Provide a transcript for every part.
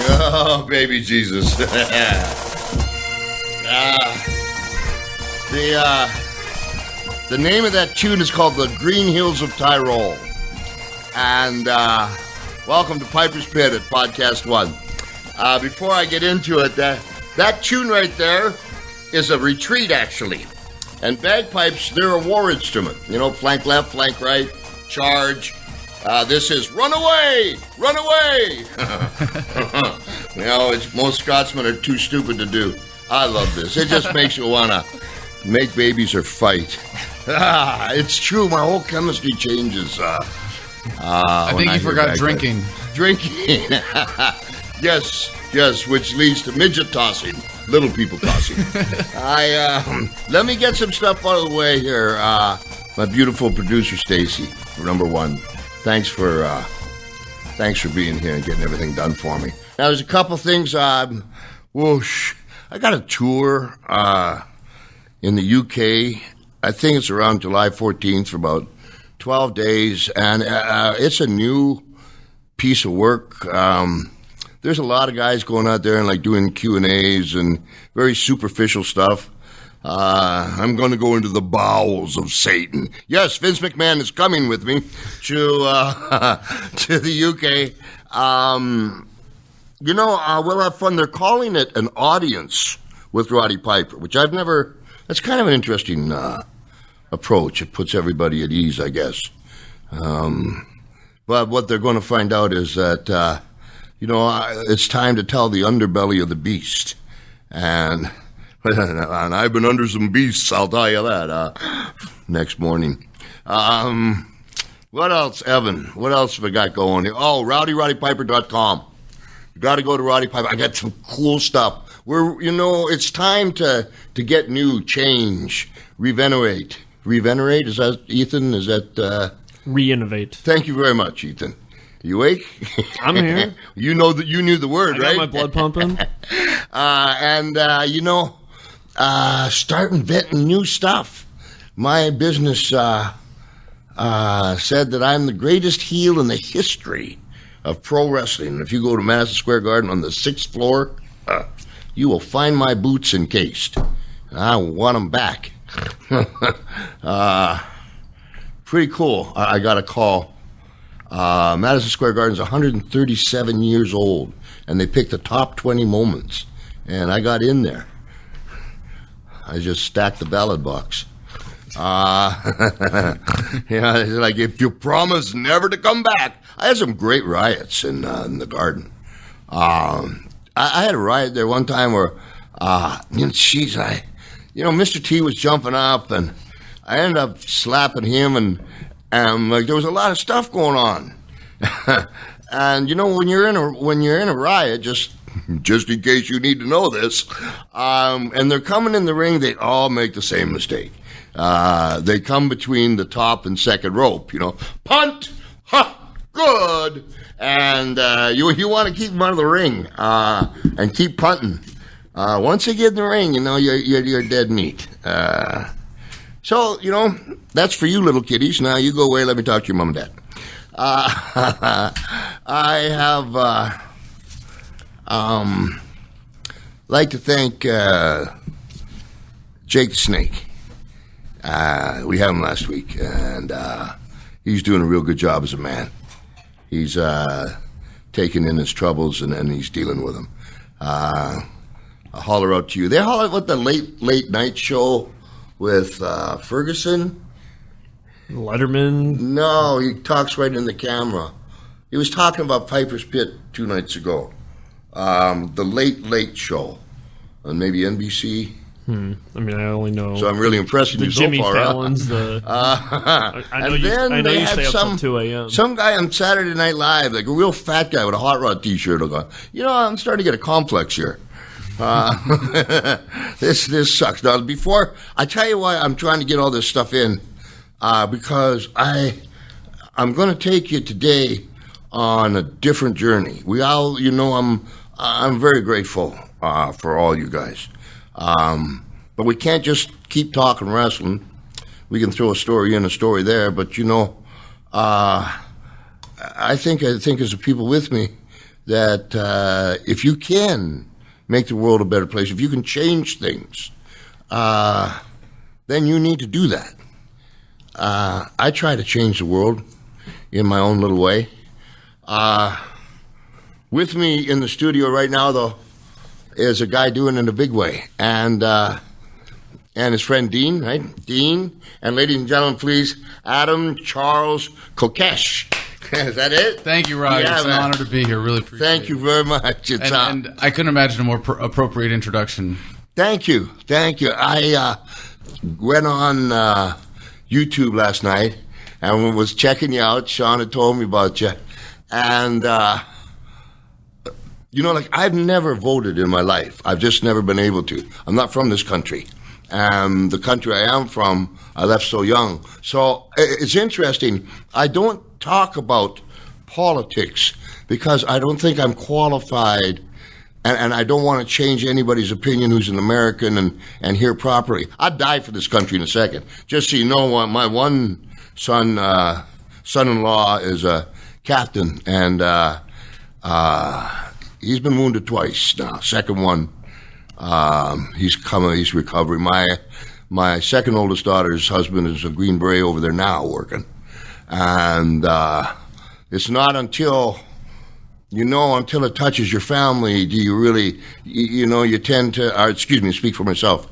Oh, baby Jesus. The name of that tune is called The Green Hills of Tyrol. And welcome to Piper's Pit at Podcast 1. Before I get into it, that tune right there is a retreat, actually. And bagpipes, they're a war instrument. You know, flank left, flank right, charge. This is run away, run away. You know, most Scotsmen are too stupid to do. I love this. It just makes you want to make babies or fight. It's true. My whole chemistry changes. I think you forgot drinking. Drinking. Yes, which leads to midget tossing. Little people tossing. Let me get some stuff out of the way here. My beautiful producer, Stacy, number one. Thanks for being here and getting everything done for me. Now, there's a couple things. Whoosh. I got a tour in the UK. I think it's around July 14th for about 12 days, and it's a new piece of work. There's a lot of guys going out there and like doing Q&As and very superficial stuff. I'm going to go into the bowels of Satan. Yes, Vince McMahon is coming with me to the UK. We'll have fun. They're calling it an audience with Roddy Piper, which I've never. That's kind of an interesting approach. It puts everybody at ease, I guess. But what they're going to find out is that it's time to tell the underbelly of the beast, and I've been under some beasts, I'll tell you that, next morning. What else, Evan? What else have I got going here? Oh, RowdyRoddyPiper.com. You got to go to Roddy Piper. I got some cool stuff. It's time to get new, change, revenerate. Revenerate? Is that, Ethan? Is that... Reinnovate. Thank you very much, Ethan. You awake? I'm here. You know that you knew the word, right? I got my blood pumping. Start inventing new stuff. My business said that I'm the greatest heel in the history of pro wrestling. If you go to Madison Square Garden on the 6th floor, you will find my boots encased. I want them back. Pretty cool. I got a call. Madison Square Garden is 137 years old, and they picked the top 20 moments, and I got in there. I just stacked the ballot box. It's like, if you promise never to come back. I had some great riots in the Garden. I had a riot there one time where, Mr. T was jumping up, and I ended up slapping him, and there was a lot of stuff going on. And when you're in a riot, just in case you need to know this, and they're coming in the ring, they all make the same mistake. They come between the top and second rope, punt, ha, good, and you want to keep them out of the ring and keep punting. Once they get in the ring, you're dead meat. So, that's for you little kiddies. Now you go away, let me talk to your mom and dad. I have like to thank Jake the Snake. We had him last week, and he's doing a real good job as a man. He's taking in his troubles, and he's dealing with them. I holler out to you. They holler at the late night show with Ferguson. Letterman? No, he talks right in the camera. He was talking about Piper's Pit 2 nights ago. The Late Show on maybe NBC. I mean, I only know. So I'm really impressed with you so far. The Jimmy Fallon's. I know you stay up till 2 a.m. Some guy on Saturday Night Live, like a real fat guy with a Hot Rod T-shirt, will go, I'm starting to get a complex here. This sucks. Now, before I tell you why I'm trying to get all this stuff in, because I'm going to take you today on a different journey. We all, I'm very grateful for all you guys. But we can't just keep talking wrestling. We can throw a story in, a story there, but I think as the people with me, that if you can make the world a better place, if you can change things, then you need to do that. I try to change the world in my own little way. With me in the studio right now, though, is a guy doing it in a big way, and his friend Dean, right? Dean, and ladies and gentlemen, please, Adam Charles Kokesh. Is that it? Thank you, Rod. It's an honor to be here. Really appreciate it. Thank you very much. And I couldn't imagine a more appropriate introduction. Thank you. I went on YouTube last night and was checking you out. Sean had told me about you. And, I've never voted in my life. I've just never been able to. I'm not from this country. The country I am from, I left so young. So it's interesting. I don't talk about politics because I don't think I'm qualified, and I don't want to change anybody's opinion who's an American and hear properly. I'd die for this country in a second. Just so you know, my one son-in-law is a captain, and he's been wounded twice now. Second one, he's recovering. My second oldest daughter's husband is a Green Beret over there now working. And it's not until it touches your family do you really, you tend to, speak for myself,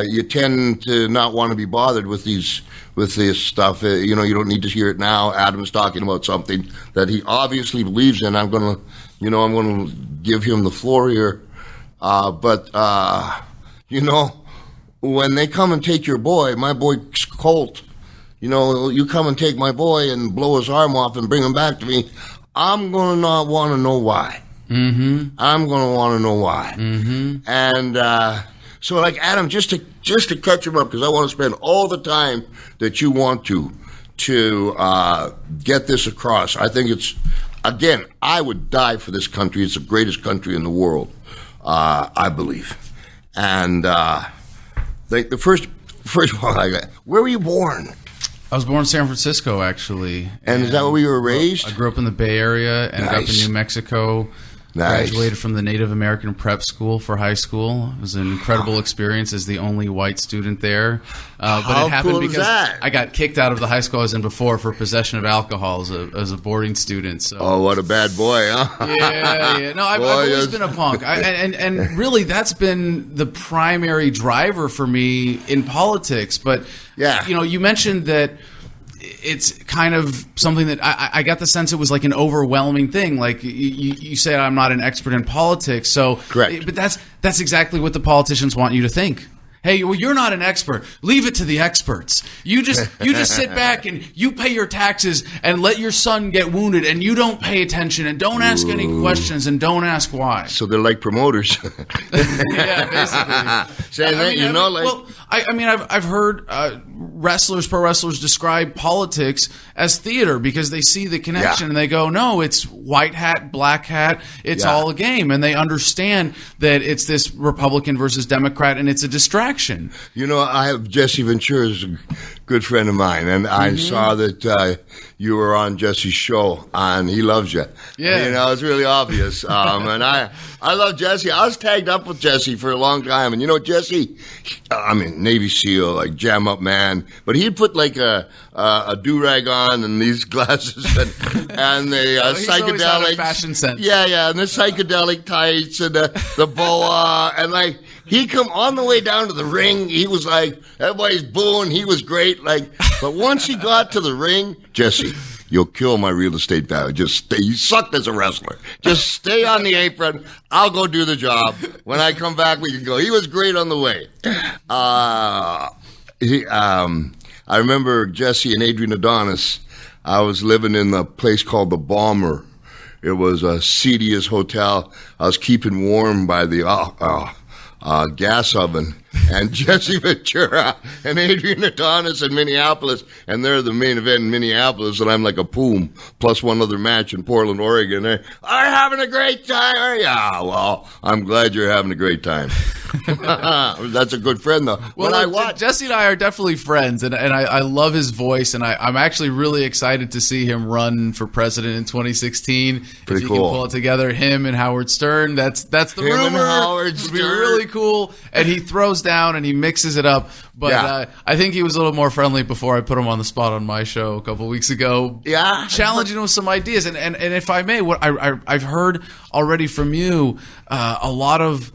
you tend to not want to be bothered with this stuff. You don't need to hear it now. Adam's talking about something that he obviously believes in. I'm going to give him the floor here. But when they come and take your boy, my boy Colt, you come and take my boy and blow his arm off and bring him back to me, I'm going to not want to know why. Mm-hmm. I'm going to want to know why. Mm-hmm. And so, like, Adam, just to catch him up, because I want to spend all the time that you want to get this across. I think again, I would die for this country. It's the greatest country in the world, I believe. And the first one, where were you born? I was born in San Francisco, actually. And is that where you were raised? I grew up in the Bay Area, ended up in New Mexico. Nice. Graduated from the Native American Prep School for high school. It was an incredible experience as the only white student there. But How it happened cool because is that? I got kicked out of the high school I was in before for possession of alcohol as a boarding student. So. Oh, what a bad boy, huh? Yeah. No, I've always been a punk. And really, that's been the primary driver for me in politics. But, yeah. You mentioned that it's kind of something that I got the sense it was like an overwhelming thing. Like you said, I'm not an expert in politics. So, correct. But that's exactly what the politicians want you to think. Hey, well, you're not an expert. Leave it to the experts. You just sit back and you pay your taxes and let your son get wounded, and you don't pay attention and don't ask any questions and don't ask why. So they're like promoters. Yeah, basically. I've heard pro wrestlers describe politics as theater because they see the connection and they go, no, it's white hat, black hat. It's all a game, and they understand that it's this Republican versus Democrat, and it's a distraction. I have Jesse Ventura is a good friend of mine, and I saw that you were on Jesse's show, and he loves you. Yeah. It's really obvious. And I love Jesse. I was tagged up with Jesse for a long time, and Jesse, Navy SEAL, like jam up man, but he'd put like a do-rag on and these glasses and the psychedelic fashion sense. Yeah, and the psychedelic tights and the boa, and like he come on the way down to the ring. He was like, everybody's booing. He was great. But once he got to the ring, Jesse, you'll kill my real estate value. Just stay. You sucked as a wrestler. Just stay on the apron. I'll go do the job. When I come back, we can go. He was great on the way. I remember Jesse and Adrian Adonis. I was living in a place called the Balmer. It was a seediest hotel. I was keeping warm by the gas oven. and Jesse Ventura and Adrian Adonis in Minneapolis, and they're the main event in Minneapolis, and I'm like a poom, plus one other match in Portland, Oregon. Are you having a great time? Yeah, well, I'm glad you're having a great time. That's a good friend, though. Well, Jesse and I are definitely friends, and I love his voice, and I'm actually really excited to see him run for president in 2016. Pretty if cool. He can pull it together, him and Howard Stern. That's the him rumor. And Howard Stern. Would be really cool. And he throws down and he mixes it up. But I think he was a little more friendly before I put him on the spot on my show a couple weeks ago. Yeah, challenging him with some ideas. And if I may, what I've heard already from you, a lot of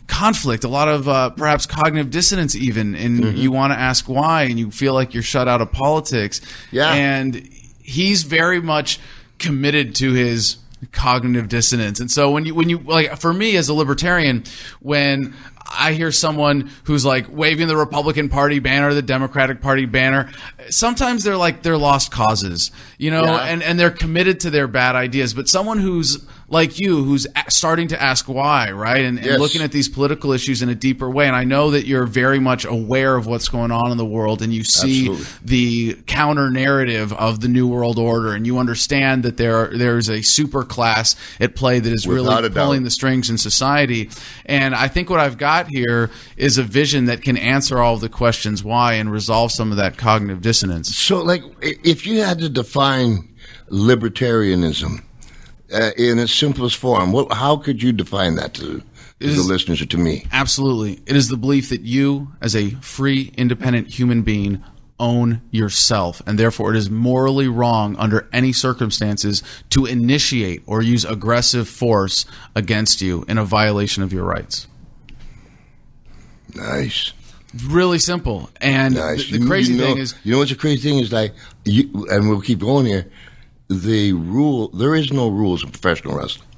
conflict, a lot of perhaps cognitive dissonance even, and you want to ask why, and you feel like you're shut out of politics. Yeah. And he's very much committed to his cognitive dissonance. And so when you like, for me as a libertarian, when I hear someone who's like waving the Republican Party banner, the Democratic Party banner, sometimes they're like they're lost causes, and they're committed to their bad ideas. But someone who's like you, who's starting to ask why, right? And looking at these political issues in a deeper way. And I know that you're very much aware of what's going on in the world, and you see the counter narrative of the New World Order, and you understand that there's a super class at play that is really pulling the strings in society. And I think what I've got here is a vision that can answer all of the questions why and resolve some of that cognitive dissonance. So, like, if you had to define libertarianism in its simplest form, how could you define that to the listeners or to me? Absolutely. It is the belief that you, as a free, independent human being, own yourself, and therefore it is morally wrong under any circumstances to initiate or use aggressive force against you in a violation of your rights. Nice. Really simple. And nice. The crazy thing is... You know what's the crazy thing is, like, and we'll keep going here, there is no rules in professional wrestling.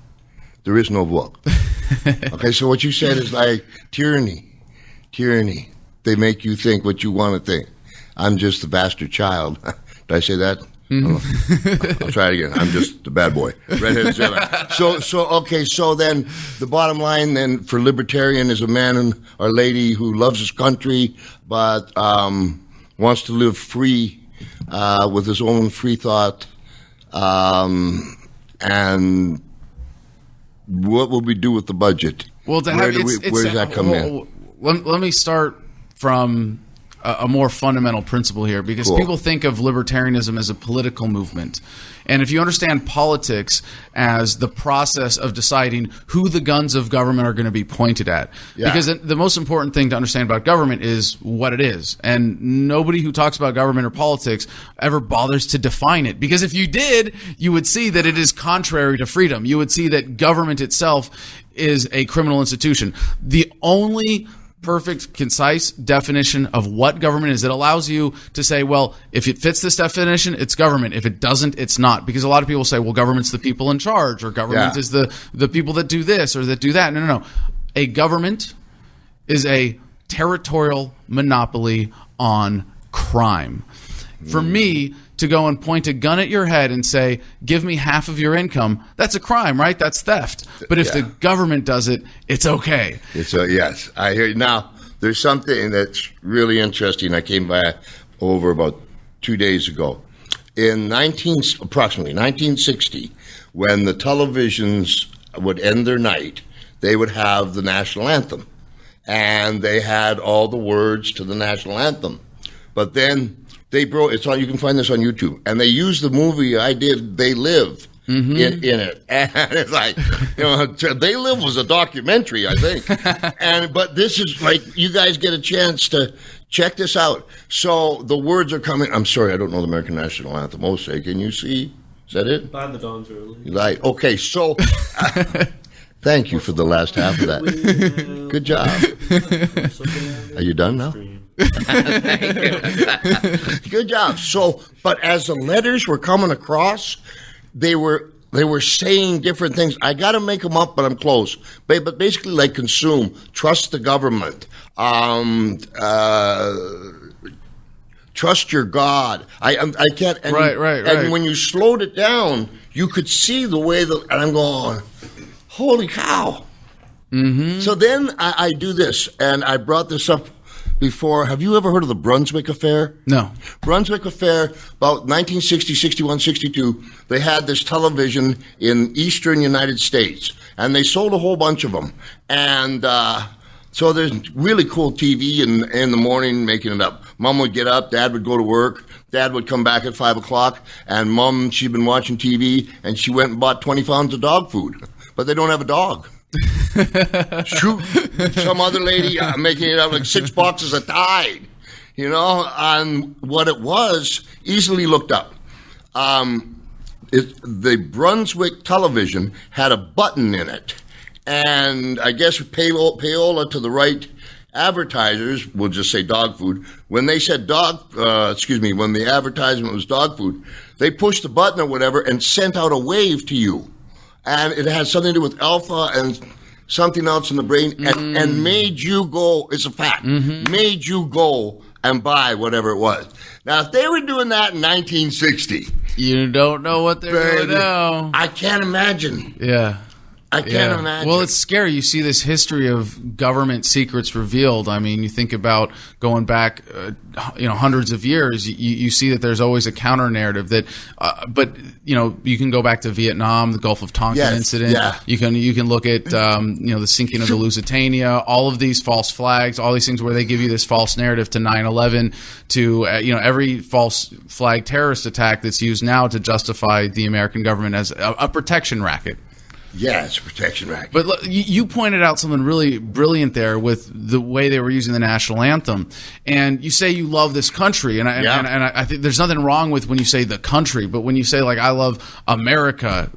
There is no book. Okay, so what you said is like tyranny. They make you think what you want to think. I'm just the bastard child. Did I say that? Mm-hmm. I'll try it again. I'm just the bad boy. Redheaded Jedi. So then the bottom line then for libertarian is a man or lady who loves his country but wants to live free with his own free thought. And what will we do with the budget? Well, where does that come in? Let me start from a more fundamental principle here, because people think of libertarianism as a political movement. And if you understand politics as the process of deciding who the guns of government are going to be pointed at, because the most important thing to understand about government is what it is. And nobody who talks about government or politics ever bothers to define it. Because if you did, you would see that it is contrary to freedom. You would see that government itself is a criminal institution. The only perfect, concise definition of what government is, it allows you to say, well, if it fits this definition, it's government. If it doesn't, it's not. Because a lot of people say, well, government's the people in charge, or government is the people that do this or that do that. No. A government is a territorial monopoly on crime. For me to go and point a gun at your head and say, give me half of your income, that's a crime, right? That's theft. But if the government does it, it's okay. Yes, I hear you. Now, there's something that's really interesting. I came by over about 2 days ago. In approximately 1960, when the televisions would end their night, they would have the national anthem. And they had all the words to the national anthem. But then they broke. It's on. You can find this on YouTube, and they used the movie I did. They Live in it, and it's like, They Live was a documentary, I think. But this is like, you guys get a chance to check this out. So the words are coming. I'm sorry, I don't know the American National Anthem. Jose, can you see? Is that it? By the dawn's early. Right. Okay. So. Thank you for the last half of that. Good job. Are you done now? Good job. So, but as the letters were coming across, they were saying different things. I got to make them up, but I'm close. But basically, like consume, trust the government, trust your God. I can't. And, right. And when you slowed it down, you could see the way and I'm going, holy cow. Mm-hmm. So then I do this, and I brought this up before. Have you ever heard of the Brunswick Affair? No. Brunswick Affair, about 1960, 61, 62, they had this television in eastern United States, and they sold a whole bunch of them. And so there's really cool TV in the morning making it up. Mom would get up, Dad would go to work, Dad would come back at 5 o'clock, and Mom, she'd been watching TV, and she went and bought 20 pounds of dog food. But they don't have a dog. Shoot, some other lady making it out like 6 boxes of Tide, and what it was easily looked up. The Brunswick television had a button in it, and I guess payola to the right advertisers, we'll just say dog food. When they said when the advertisement was dog food, they pushed the button or whatever and sent out a wave to you. And it had something to do with alpha and something else in the brain, and made you go, it's a fact, made you go and buy whatever it was. Now, if they were doing that in 1960... You don't know what they're going to do. I can't imagine. Yeah. I can't imagine. Well, it's scary. You see this history of government secrets revealed. I mean, you think about going back, hundreds of years. You see that there's always a counter narrative that, but you can go back to Vietnam, the Gulf of Tonkin incident. Yeah. You can look at the sinking of the Lusitania. All of these false flags, all these things where they give you this false narrative to 9/11, to every false flag terrorist attack that's used now to justify the American government as a protection racket. Yeah, it's a protection racket. But look, you pointed out something really brilliant there with the way they were using the national anthem. And you say you love this country, and I think there's nothing wrong with when you say the country, but when you say, like, I love America,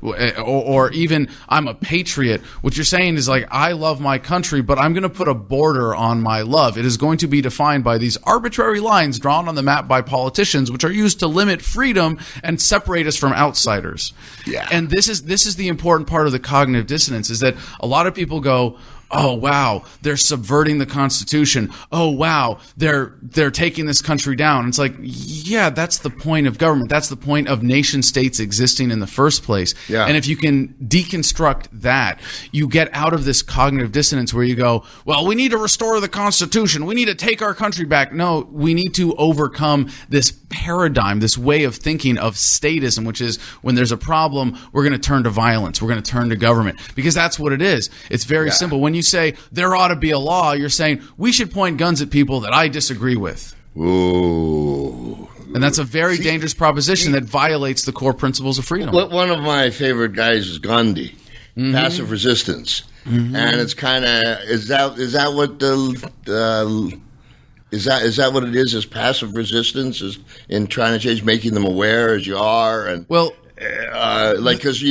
or even I'm a patriot, what you're saying is, like, I love my country, but I'm going to put a border on my love. It is going to be defined by these arbitrary lines drawn on the map by politicians, which are used to limit freedom and separate us from outsiders. Yeah. And this is the important part of the cognitive dissonance, is that a lot of people go, oh, wow, they're subverting the Constitution. Oh, wow, they're taking this country down. And it's like, yeah, that's the point of government. That's the point of nation states existing in the first place. Yeah. And if you can deconstruct that, you get out of this cognitive dissonance where you go, well, we need to restore the Constitution. We need to take our country back. No, we need to overcome this paradigm, this way of thinking of statism, which is when there's a problem, we're going to turn to violence. We're going to turn to government, because that's what it is. It's very simple. When you say there ought to be a law, you're saying we should point guns at people that I disagree with. Ooh. And that's a very dangerous proposition that violates the core principles of freedom. One of my favorite guys is Gandhi, passive resistance. And it's kind of, is that what it is passive resistance, is in trying to change, making them aware as you are? And because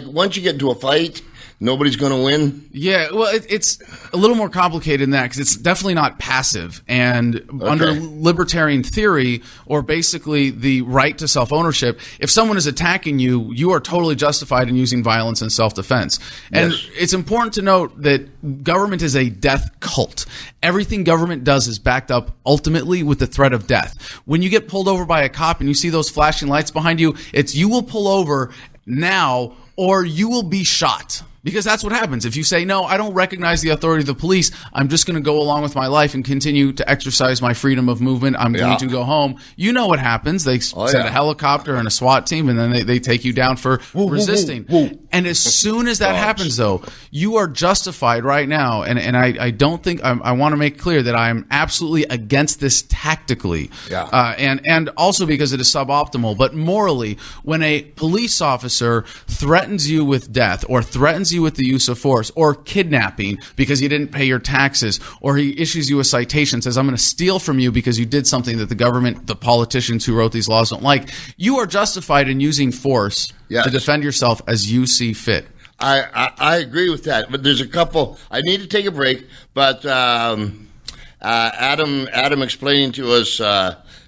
once you get into a fight, nobody's going to win? Yeah, well, it's a little more complicated than that, because it's definitely not passive. And under libertarian theory, or basically the right to self-ownership, if someone is attacking you, you are totally justified in using violence and self-defense. And it's important to note that government is a death cult. Everything government does is backed up ultimately with the threat of death. When you get pulled over by a cop and you see those flashing lights behind you, it's you will pull over now or you will be shot. Because that's what happens. If you say, no, I don't recognize the authority of the police, I'm just going to go along with my life and continue to exercise my freedom of movement, I'm going to go home. You know what happens. They send a helicopter and a SWAT team, and then they take you down for resisting. And as soon as that happens, though, you are justified right now. And I don't think, I want to make clear that I'm absolutely against this tactically. And also because it is suboptimal. But morally, when a police officer threatens you with death, or threatens you with the use of force, or kidnapping because you didn't pay your taxes, or he issues you a citation, says, I'm going to steal from you because you did something that the government, the politicians who wrote these laws don't like, you are justified in using force to defend yourself as you see fit. I agree with that, but there's a couple. I need to take a break, but Adam explaining to us,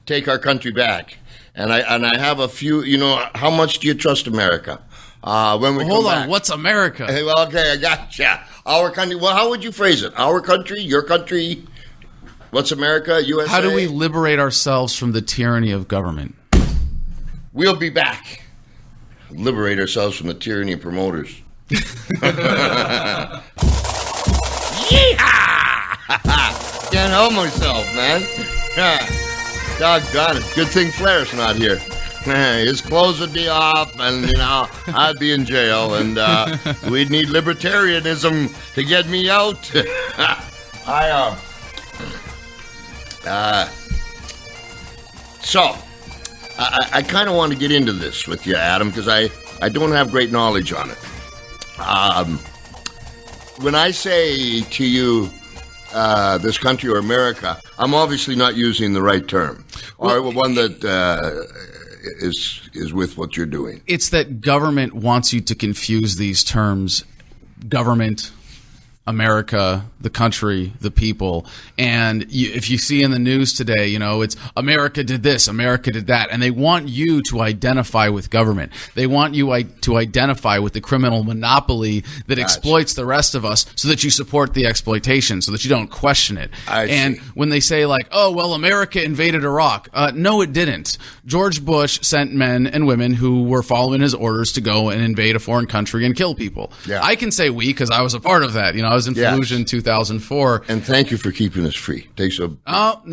take our country back, and I have a few. How much do you trust America? Hold on, what's America? Well, okay, I gotcha. Our country. Well, how would you phrase it? Our country, your country. What's America? USA. How do we liberate ourselves from the tyranny of government? We'll be back. Liberate ourselves from the tyranny of promoters. can't help myself, man. Doggone it. Good thing Flair's not here. His clothes would be off, and, I'd be in jail, and we'd need libertarianism to get me out. So, I kind of want to get into this with you, Adam, because I don't have great knowledge on it. When I say to you, this country or America, I'm obviously not using the right term, or one that is with what you're doing. It's that government wants you to confuse these terms: government, America, the country, the people. And if you see in the news today, it's America did this, America did that. And they want you to identify with government. They want you to identify with the criminal monopoly that exploits the rest of us, so that you support the exploitation, so that you don't question it. And when they say America invaded Iraq, no, it didn't. George Bush sent men and women who were following his orders to go and invade a foreign country and kill people. Yeah. I can say we, because I was a part of that. I was in Fallujah in 2004. And thank you for keeping us free. I'm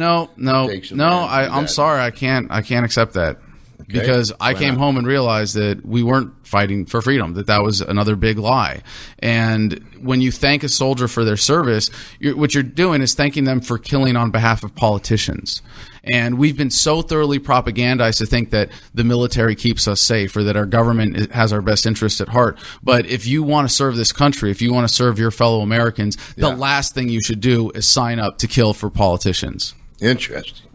sorry, I can't accept that. Okay. Because I came home and realized that we weren't fighting for freedom, that was another big lie. And when you thank a soldier for their service, what you're doing is thanking them for killing on behalf of politicians. And we've been so thoroughly propagandized to think that the military keeps us safe, or that our government has our best interests at heart. But if you want to serve this country, if you want to serve your fellow Americans, the last thing you should do is sign up to kill for politicians. Interesting.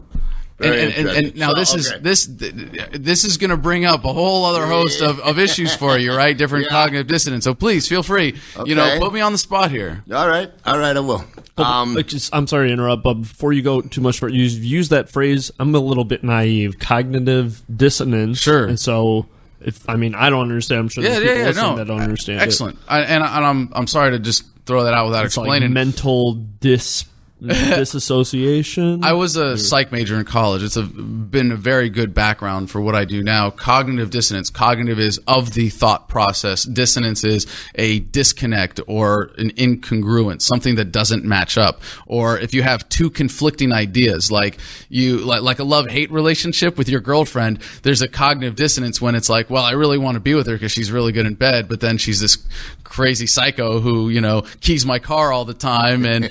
And now this is going to bring up a whole other host of issues for you, right? Different cognitive dissonance. So please feel free, put me on the spot here. All right, I will. I'm sorry to interrupt, but before you go too much further, you've used that phrase. I'm a little bit naive. Cognitive dissonance. Sure. And so, I don't understand. I'm sure there's people listening that don't understand. Excellent. I'm sorry to just throw that out without explaining. Like mental disassociation. I was a psych major in college. It's been a very good background for what I do now. Cognitive dissonance. Cognitive is of the thought process. Dissonance is a disconnect or an incongruence, something that doesn't match up. Or if you have two conflicting ideas, like a love-hate relationship with your girlfriend, there's a cognitive dissonance when it's like, well, I really want to be with her because she's really good in bed, but then she's this crazy psycho who, keys my car all the time, and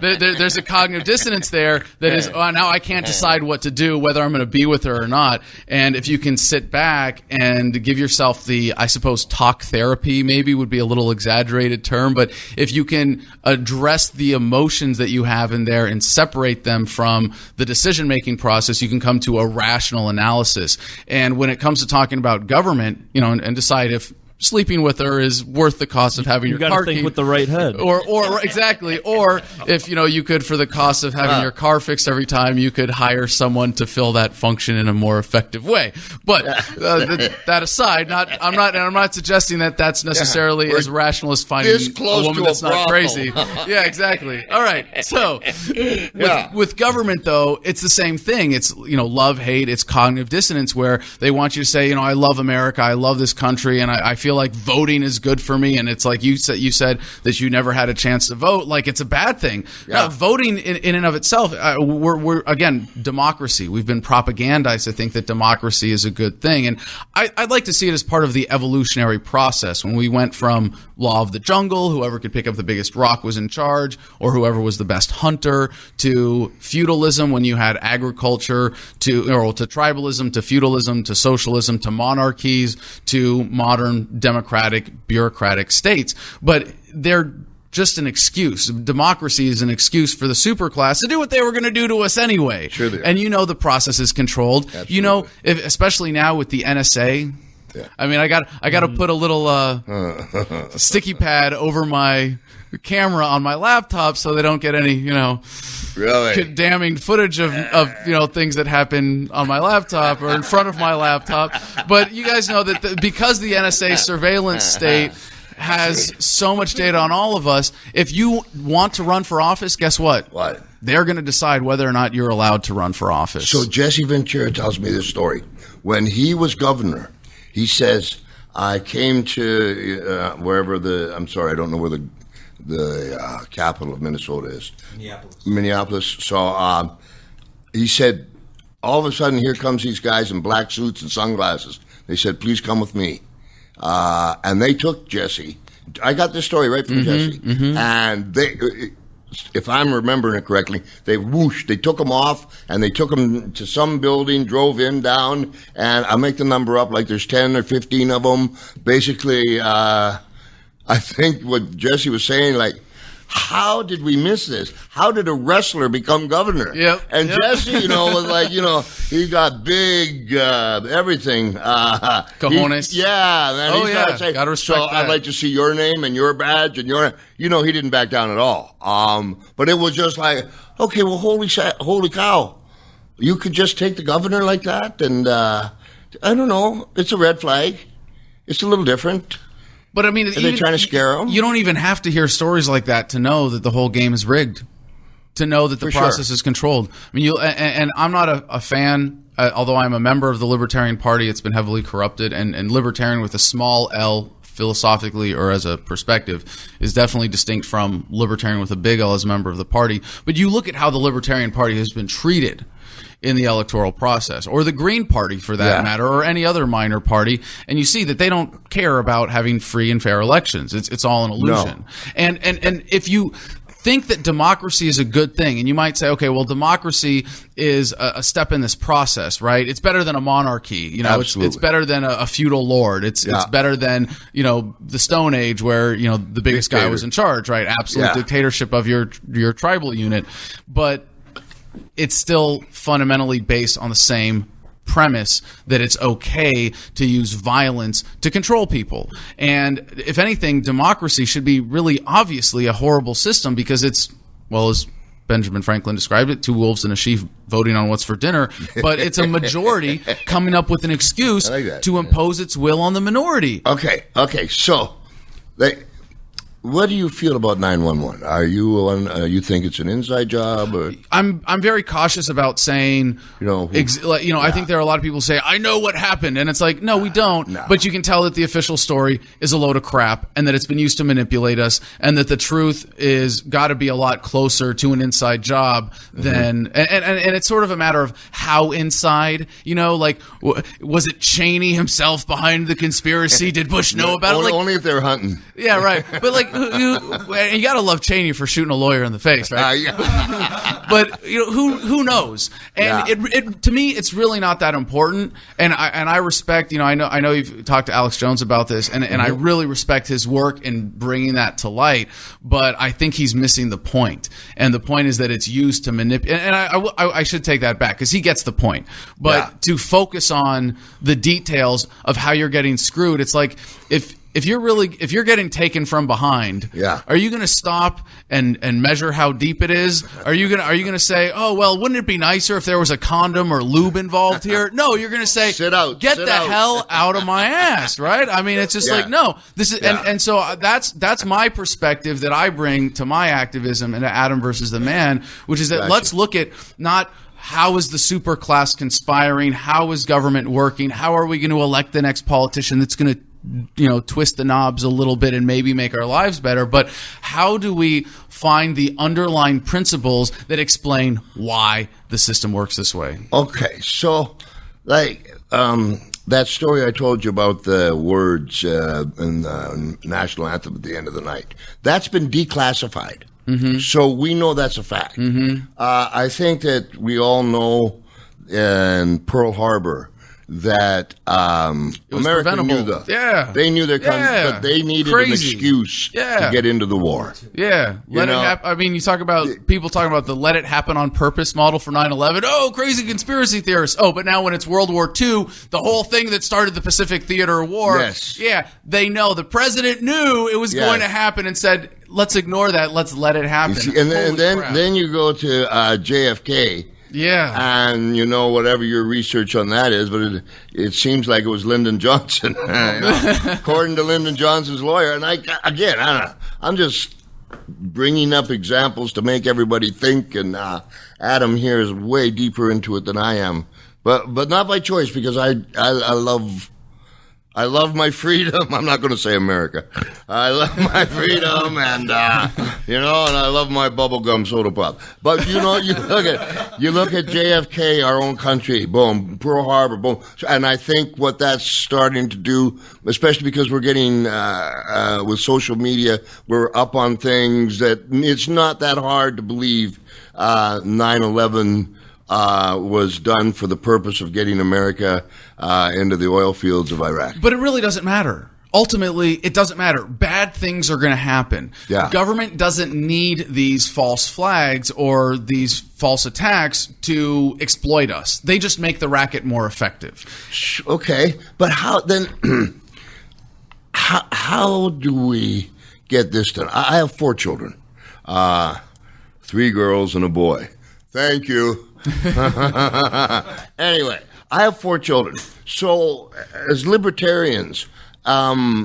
there's a cognitive dissonance there that is, now I can't decide what to do, whether I'm going to be with her or not. And if you can sit back and give yourself I suppose talk therapy maybe would be a little exaggerated term, but if you can address the emotions that you have in there and separate them from the decision-making process, you can come to a rational analysis. And when it comes to talking about government, and decide if sleeping with her is worth the cost of having your car key. You got to think with the right head. Or exactly. Or if, you could, for the cost of having your car fixed every time, you could hire someone to fill that function in a more effective way. But that aside, I'm not suggesting that that's necessarily as rational as finding a woman that's not crazy. Yeah, exactly. All right. So with government, though, it's the same thing. It's, love, hate, it's cognitive dissonance, where they want you to say, I love America, I love this country, and I feel like voting is good for me. And it's like you said that you never had a chance to vote, like it's a bad thing. Yeah. Voting in and of itself, we're again, democracy. We've been propagandized to think that democracy is a good thing. And I'd like to see it as part of the evolutionary process, when we went from law of the jungle, whoever could pick up the biggest rock was in charge, or whoever was the best hunter, to feudalism, when you had agriculture, to tribalism, to feudalism, to socialism, to monarchies, to modern democratic bureaucratic states. But they're just an excuse. Democracy is an excuse for the superclass to do what they were going to do to us anyway. Sure they are. And the process is controlled. Absolutely. Especially now with the NSA. Yeah. I got to put a little sticky pad over my camera on my laptop so they don't get any, really damning footage of things that happen on my laptop or in front of my laptop. But you guys know that because the NSA surveillance state has so much data on all of us, if you want to run for office, guess what? What? They're going to decide whether or not you're allowed to run for office. So Jesse Ventura tells me this story. When he was governor, he says, I came to wherever I don't know where the capital of Minnesota is? Minneapolis. Minneapolis. So he said, all of a sudden, here comes these guys in black suits and sunglasses. They said, please come with me. And they took Jesse. I got this story right from Jesse. And they, if I'm remembering it correctly, they took him off and they took him to some building, drove him down, and I'll make the number up like there's 10 or 15 of them. Basically, I think what Jesse was saying, like, how did we miss this? How did a wrestler become governor? And Jesse, was like, he got big, everything. Cojones. Man. Oh, yeah. Gotta respect that. I'd like to see your name and your badge and he didn't back down at all. But it was just like, okay, well, holy cow. You could just take the governor like that? And, I don't know. It's a red flag. It's a little different. But I mean, are they trying to scare them? You don't even have to hear stories like that to know that the whole game is rigged, to know that the process is controlled. I mean, and I'm not a fan, although I'm a member of the Libertarian Party. It's been heavily corrupted, and Libertarian with a small L philosophically or as a perspective is definitely distinct from Libertarian with a big L as a member of the party. But you look at how the Libertarian Party has been treated in the electoral process, or the Green Party for that matter, or any other minor party, and you see that they don't care about having free and fair elections. It's all an illusion. No. And if you think that democracy is a good thing, and you might say, okay, well, democracy is a step in this process, right? It's better than a monarchy, it's better than a feudal lord. It's better than, the Stone Age where, the biggest guy was in charge, right? Absolute dictatorship of your tribal unit. But it's still fundamentally based on the same premise that it's okay to use violence to control people. And if anything, democracy should be really obviously a horrible system because it's, well, as Benjamin Franklin described it, two wolves and a sheep voting on what's for dinner, but it's a majority coming up with an excuse to impose its will on the minority. Okay, so what do you feel about 911? Are you you think it's an inside job? Or? I'm very cautious about saying, I think there are a lot of people who say, I know what happened. And it's like, no, we don't. No. But you can tell that the official story is a load of crap and that it's been used to manipulate us and that the truth is got to be a lot closer to an inside job than, and it's sort of a matter of how inside, was it Cheney himself behind the conspiracy? Did Bush know about it? Only if they're hunting. Yeah, right. But you gotta love Cheney for shooting a lawyer in the face, right? But who knows? And it to me, it's really not that important. And I respect, I know you've talked to Alex Jones about this, and I really respect his work in bringing that to light. But I think he's missing the point. And the point is that it's used to manipulate. And I should take that back because he gets the point. But to focus on the details of how you're getting screwed, it's like if you're getting taken from behind, are you going to stop and measure how deep it is? Are you going to say, oh well, wouldn't it be nicer if there was a condom or lube involved here? No, you're going to say, get the hell out of my ass, right? I mean, it's just like, no, this is, and so that's my perspective that I bring to my activism and Adam versus the Man, which is that let's look at not how is the super class conspiring, how is government working, how are we going to elect the next politician that's going to twist the knobs a little bit and maybe make our lives better, but how do we find the underlying principles that explain why the system works this way? Okay, so that story I told you about the words in the national anthem at the end of the night, that's been declassified. So we know that's a fact. I think that we all know in Pearl Harbor that America knew they knew their country, but they needed an excuse to get into the war. Let it happen. I mean, you talk about people talking about the "let it happen on purpose" model for 9/11. Oh, crazy conspiracy theorists. Oh, but now when it's World War II, the whole thing that started the Pacific Theater War. They know the president knew it was going to happen and said, "Let's ignore that. Let's let it happen." And then you go to JFK. And whatever your research on that is, but it seems like it was Lyndon Johnson, according to Lyndon Johnson's lawyer. And I don't know. I'm just bringing up examples to make everybody think. And Adam here is way deeper into it than I am, but not by choice because I love I love my freedom. I'm not going to say America. I love my freedom, and and I love my bubblegum soda pop. But you look at JFK, our own country, boom, Pearl Harbor, boom, and I think what that's starting to do, especially because we're getting with social media, we're up on things that it's not that hard to believe 9/11 was done for the purpose of getting America into the oil fields of Iraq. But it really doesn't matter. Ultimately, it doesn't matter. Bad things are going to happen. Yeah. Government doesn't need these false flags or these false attacks to exploit us. They just make the racket more effective. Okay, but how then? How do we get this done? I have 4 children, 3 girls and a boy. Thank you. Anyway, I have 4 children. So, as libertarians, where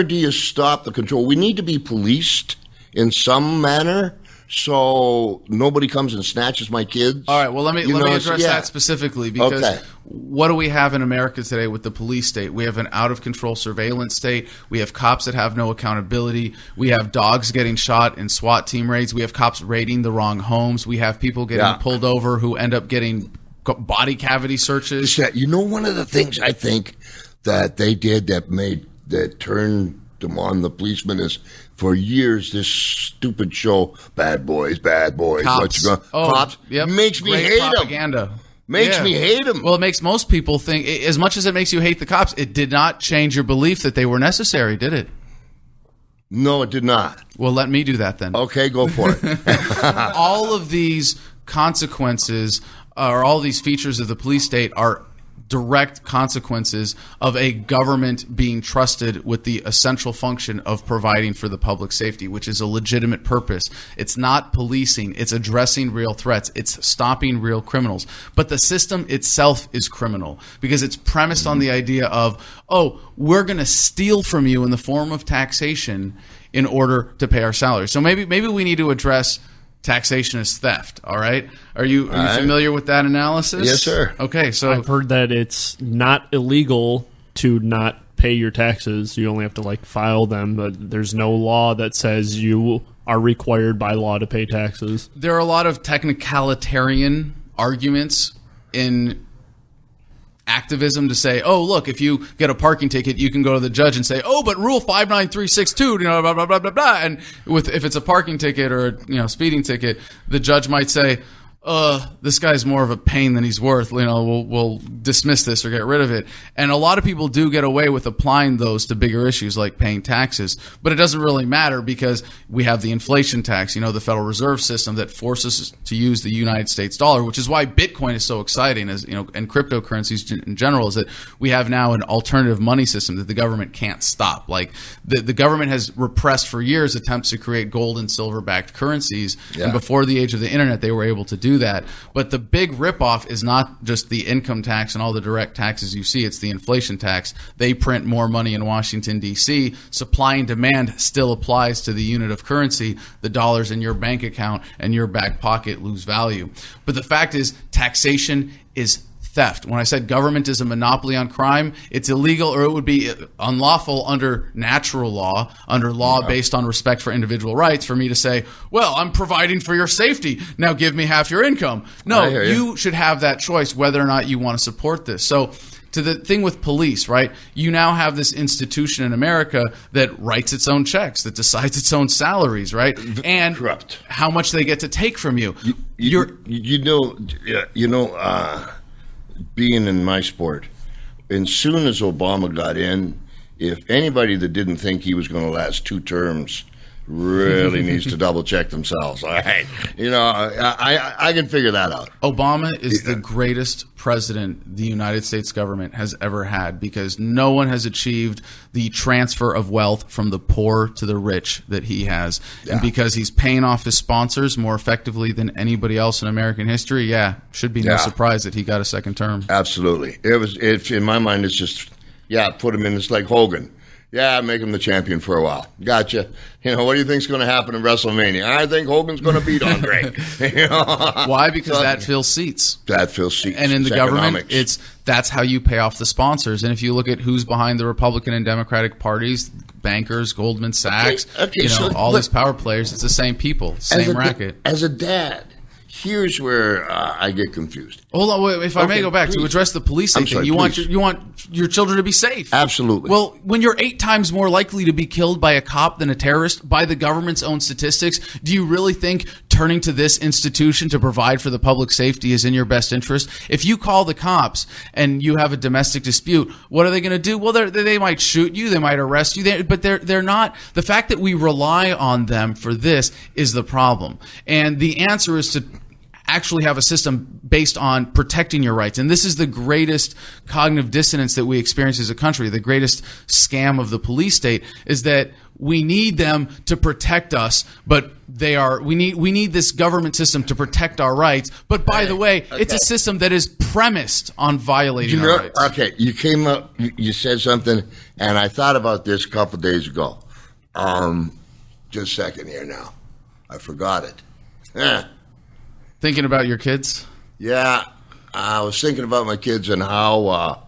do you stop the control? We need to be policed in some manner, so nobody comes and snatches my kids. All right. Well, let me address that specifically, because what do we have in America today with the police state? We have an out-of-control surveillance state. We have cops that have no accountability. We have dogs getting shot in SWAT team raids. We have cops raiding the wrong homes. We have people getting pulled over who end up getting body cavity searches. One of the things I think that they did that turned them on the policemen is, for years, this stupid show, Bad Boys, Cops. Cops, makes me hate propaganda. them. Makes me hate them. Well, it makes most people think, as much as it makes you hate the cops, it did not change your belief that they were necessary, did it? No, it did not. Well, let me do that then. Okay, go for it. All of these consequences, or all these features of the police state, are direct consequences of a government being trusted with the essential function of providing for the public safety, which is a legitimate purpose. It's not policing. It's addressing real threats. It's stopping real criminals. But the system itself is criminal because it's premised on the idea of, we're going to steal from you in the form of taxation in order to pay our salaries. So maybe we need to address taxation as theft. All right. Are you familiar with that analysis? Yes, sir. Okay. So I've heard that it's not illegal to not pay your taxes. You only have to file them, but there's no law that says you are required by law to pay taxes. There are a lot of technicalitarian arguments in activism to say, look, if you get a parking ticket, you can go to the judge and say, but Rule 59362, blah, blah, blah, blah, blah. And if it's a parking ticket or a speeding ticket, the judge might say, this guy's more of a pain than he's worth. We'll dismiss this or get rid of it. And a lot of people do get away with applying those to bigger issues like paying taxes. But it doesn't really matter because we have the inflation tax, the Federal Reserve System that forces us to use the United States dollar, which is why Bitcoin is so exciting, and cryptocurrencies in general, is that we have now an alternative money system that the government can't stop. The government has repressed for years attempts to create gold and silver backed currencies. Yeah. And before the age of the internet, they were able to do that. But the big ripoff is not just the income tax and all the direct taxes you see, it's the inflation tax. They print more money in Washington, D.C. Supply and demand still applies to the unit of currency. The dollars in your bank account and your back pocket lose value. But the fact is, taxation is theft. When I said government is a monopoly on crime, it's illegal, or it would be unlawful under natural law, under law based on respect for individual rights, for me to say, well, I'm providing for your safety. Now give me half your income. No, you should have that choice whether or not you want to support this. So to the thing with police, right? You now have this institution in America that writes its own checks, that decides its own salaries, right? And corrupt. How much they get to take from you. Being in my sport, as soon as Obama got in, if anybody that didn't think he was going to last 2 terms really needs to double check themselves. All right. I can figure that out. Obama is the greatest president the United States government has ever had, because no one has achieved the transfer of wealth from the poor to the rich that he has. Yeah. And because he's paying off his sponsors more effectively than anybody else in American history, should be no surprise that he got a second term. Absolutely. It's in my mind, it's just, put him in. It's like Hogan. Yeah, make him the champion for a while. Gotcha. What do you think's going to happen in WrestleMania? I think Hogan's going to beat Andre. Why? Because that fills seats. That fills seats. And in the government, economics. that's how you pay off the sponsors. And if you look at who's behind the Republican and Democratic parties, bankers, Goldman Sachs, all these power players, it's the same people, same racket. As a dad, here's where I get confused. Hold on, wait, if I may go back to address the police thing. You want your children to be safe. Absolutely. Well, when you're 8 times more likely to be killed by a cop than a terrorist, by the government's own statistics, do you really think turning to this institution to provide for the public safety is in your best interest? If you call the cops and you have a domestic dispute, what are they going to do? Well, they might shoot you, they might arrest you, but they're not. The fact that we rely on them for this is the problem. And the answer is to actually have a system based on protecting your rights. And this is the greatest cognitive dissonance that we experience as a country. The greatest scam of the police state is that we need them to protect us, but we need this government system to protect our rights. But by the way, it's a system that is premised on violating our rights. Okay, you came up, you said something, and I thought about this a couple days ago. Just a second here now. I forgot it. Thinking about your kids? Yeah, I was thinking about my kids and how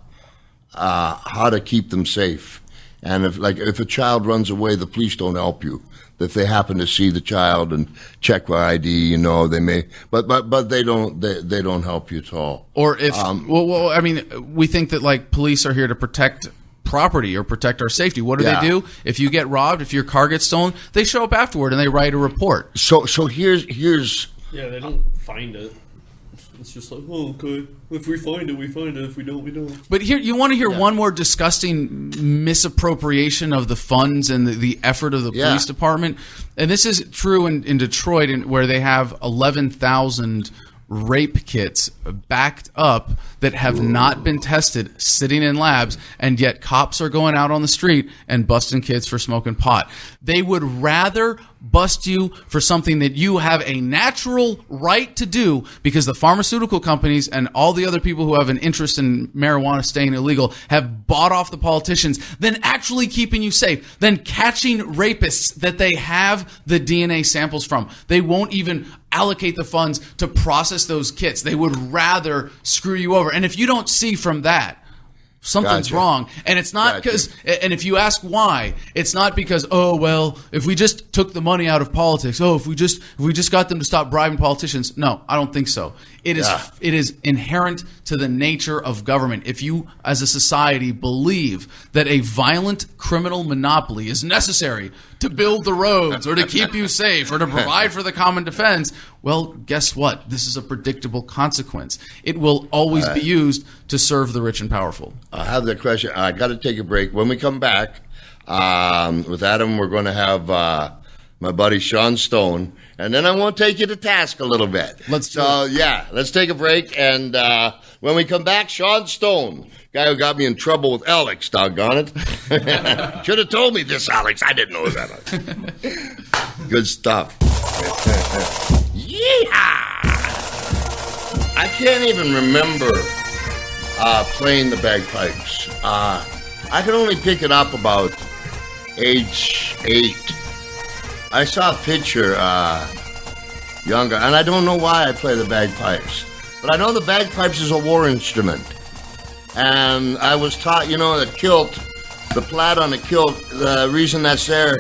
to keep them safe. And if a child runs away, the police don't help you. If they happen to see the child and check for ID, they may, but they don't help you at all. Or if we think that police are here to protect property or protect our safety. What do they do? If you get robbed, if your car gets stolen, they show up afterward and they write a report. So here's. Yeah, they don't find it. It's just like, oh, okay. If we find it, we find it. If we don't, we don't. But here, you want to hear one more disgusting misappropriation of the funds and the effort of the police department? And this is true in Detroit, where they have 11,000 rape kits backed up that have not been tested, sitting in labs, and yet cops are going out on the street and busting kids for smoking pot. They would rather bust you for something that you have a natural right to do, because the pharmaceutical companies and all the other people who have an interest in marijuana staying illegal have bought off the politicians, than actually keeping you safe, than catching rapists that they have the DNA samples from. They won't even allocate the funds to process those kits. They would rather screw you over. And if you don't see from that, something's wrong. And it's not because, and if you ask why, it's not because, if we just took the money out of politics, if we just got them to stop bribing politicians. No, I don't think so. It is inherent to the nature of government. If you, as a society, believe that a violent criminal monopoly is necessary to build the roads or to keep you safe or to provide for the common defense, well, guess what? This is a predictable consequence. It will always be used to serve the rich and powerful. I have that question. I got to take a break. When we come back with Adam, we're going to have my buddy Sean Stone, and then I won't take you to task a little bit. Let's take a break, and when we come back, Sean Stone, guy who got me in trouble with Alex, doggone it. Should have told me this, Alex. I didn't know that. Good stuff. Yeehaw! I can't even remember playing the bagpipes. I could only pick it up about age 8. I saw a picture younger, and I don't know why I play the bagpipes. But I know the bagpipes is a war instrument. And I was taught, the kilt, the plaid on the kilt, the reason that's there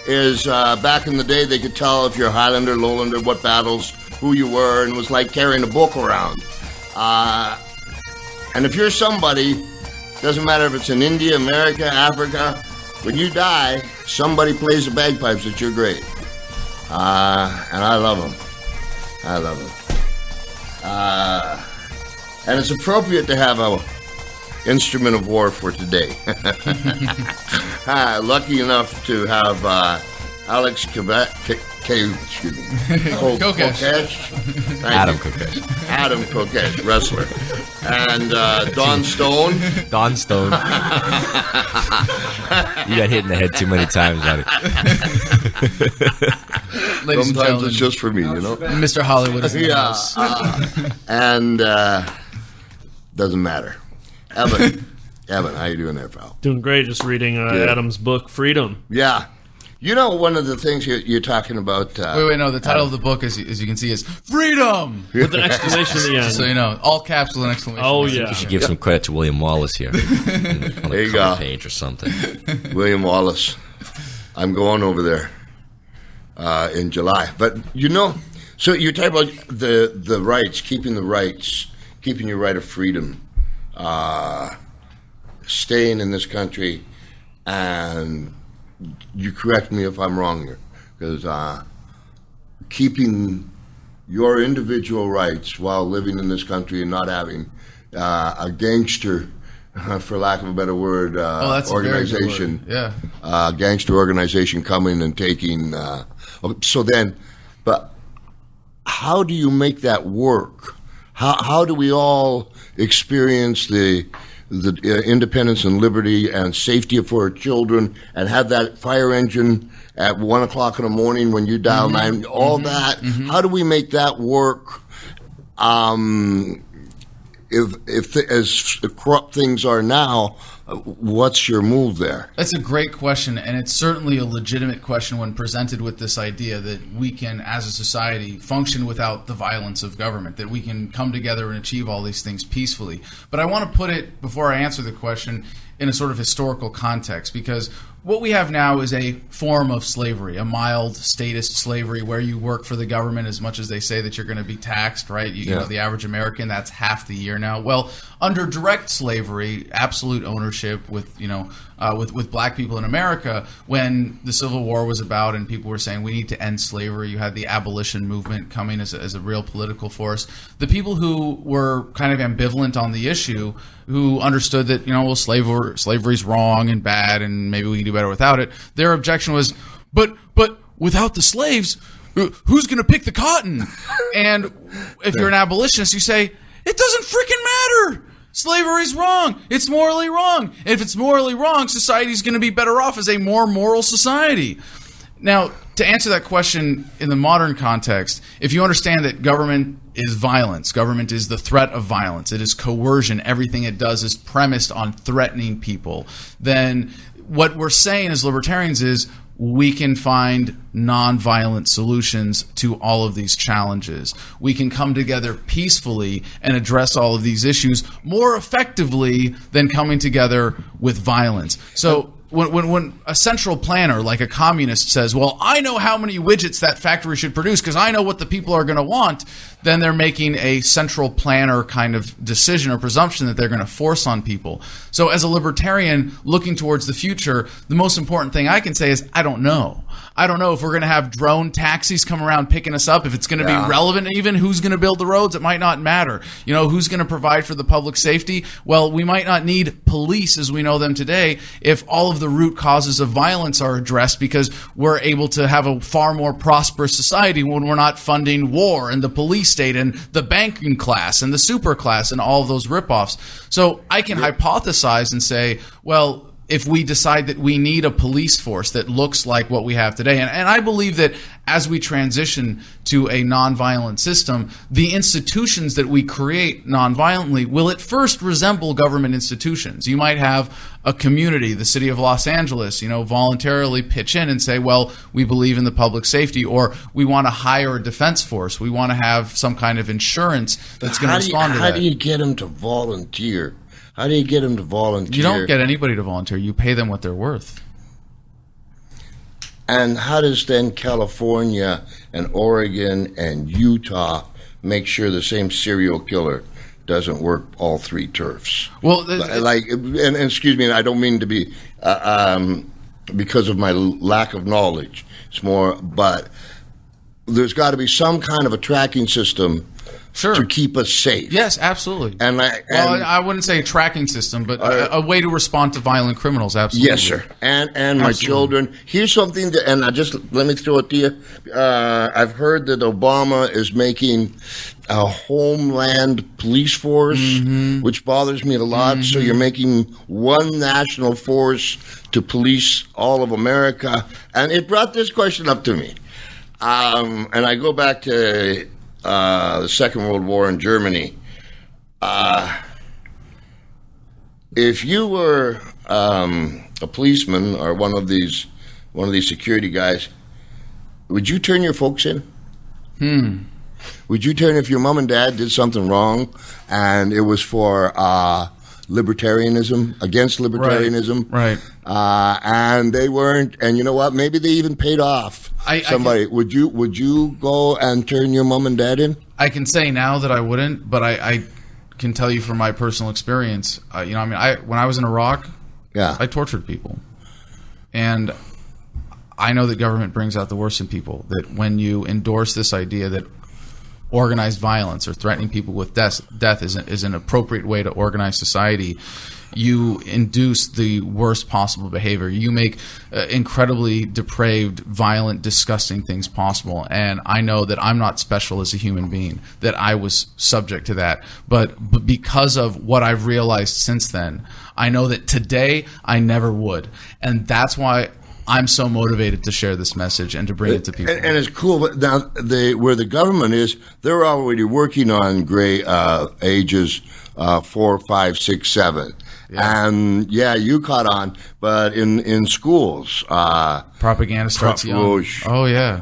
is back in the day they could tell if you're Highlander, Lowlander, what battles, who you were, and it was like carrying a book around. And if you're somebody, doesn't matter if it's in India, America, Africa, when you die, somebody plays the bagpipes at your grave. And I love them. And it's appropriate to have a instrument of war for today. Lucky enough to have Alex Kokesh. Adam Kokesh, wrestler. And Don Stone. Don Stone. You got hit in the head too many times, buddy. Ladies and Sometimes gentlemen, it's just for me, Mr. Hollywood is in the house. And doesn't matter. Evan, Evan, how you doing there, pal? Doing great. Just reading Adam's book, Freedom. Yeah. You know, one of the things you're talking about... wait, no, the title of the book, as you can see, is Freedom! With an exclamation at the end. Just so you know, all caps with an exclamation. Oh, mark. yeah. You should give some credit to William Wallace here on There you the cover go. page or something. William Wallace. I'm going over there in July. But, you know, so you're talking about the rights, keeping your right of freedom, staying in this country, and you correct me if I'm wrong here, because keeping your individual rights while living in this country and not having a gangster, for lack of a better word, that's organization, a very good word. Yeah. Gangster organization coming and taking. But how do you make that work? How do we all experience the independence and liberty and safety for our children, and have that fire engine at 1 o'clock in the morning when you dial 9, all that? How do we make that work? If as corrupt things are now, what's your move there? That's a great question, and it's certainly a legitimate question when presented with this idea that we can, as a society, function without the violence of government, that we can come together and achieve all these things peacefully. But I want to put it, before I answer the question, in a sort of historical context, because what we have now is a form of slavery, a mild statist slavery where you work for the government as much as they say that you're going to be taxed, right? You know, the average American, that's half the year now. Well, under direct slavery, absolute ownership with black people in America, when the Civil War was about and people were saying we need to end slavery, you had the abolition movement coming as a real political force. The people who were kind of ambivalent on the issue, who understood that, slavery's wrong and bad and maybe we can do better without it, their objection was, but without the slaves, who's going to pick the cotton? And if you're an abolitionist, you say, it doesn't freaking matter. Slavery's wrong. It's morally wrong. And if it's morally wrong, society's going to be better off as a more moral society. Now, to answer that question in the modern context, if you understand that government is violence, government is the threat of violence, it is coercion, everything it does is premised on threatening people, then what we're saying as libertarians is we can find nonviolent solutions to all of these challenges. We can come together peacefully and address all of these issues more effectively than coming together with violence. So when a central planner like a communist says, well, I know how many widgets that factory should produce because I know what the people are going to want, then they're making a central planner kind of decision or presumption that they're going to force on people. So as a libertarian looking towards the future, the most important thing I can say is I don't know. I don't know if we're going to have drone taxis come around picking us up, if it's going to be relevant even, who's going to build the roads, it might not matter. Who's going to provide for the public safety? Well, we might not need police as we know them today if all of the root causes of violence are addressed, because we're able to have a far more prosperous society when we're not funding war and the police state and the banking class and the super class and all of those ripoffs. So I can hypothesize and say, well, if we decide that we need a police force that looks like what we have today. And I believe that as we transition to a nonviolent system, the institutions that we create nonviolently will at first resemble government institutions. You might have a community, the city of Los Angeles, voluntarily pitch in and say, well, we believe in the public safety, or we want to hire a defense force. We want to have some kind of insurance that's going to respond to that. How do you get them to volunteer? How do you get them to volunteer? You don't get anybody to volunteer. You pay them what they're worth. And how does then California and Oregon and Utah make sure the same serial killer doesn't work all three turfs? Well, and excuse me, I don't mean to be because of my lack of knowledge. It's more, but there's got to be some kind of a tracking system. Sure. To keep us safe. Yes, absolutely. Well, I wouldn't say a tracking system, but a way to respond to violent criminals, absolutely. Yes, sir. And my children. Here's something that, and let me throw it to you. I've heard that Obama is making a homeland police force, which bothers me a lot. So you're making one national force to police all of America. And it brought this question up to me. And I go back to the Second World War in Germany. if you were a policeman or one of these security guys, would you turn your folks in? Would you turn if your mom and dad did something wrong and it was for libertarianism, against libertarianism? Right. And they weren't, and you know what? Maybe they even paid off somebody. Would you go and turn your mom and dad in? I can say now that I wouldn't, but I can tell you from my personal experience. When I was in Iraq, I tortured people, and I know that government brings out the worst in people. That when you endorse this idea that organized violence or threatening people with death is an appropriate way to organize society, you induce the worst possible behavior. You make incredibly depraved, violent, disgusting things possible. And I know that I'm not special as a human being, that I was subject to that. But because of what I've realized since then, I know that today I never would. And that's why I'm so motivated to share this message and to bring it to people. And it's cool. But now, where the government is, they're already working on gray ages 4, 5, 6, 7. Yeah. And you caught on, but in schools, propaganda starts young. Oh yeah.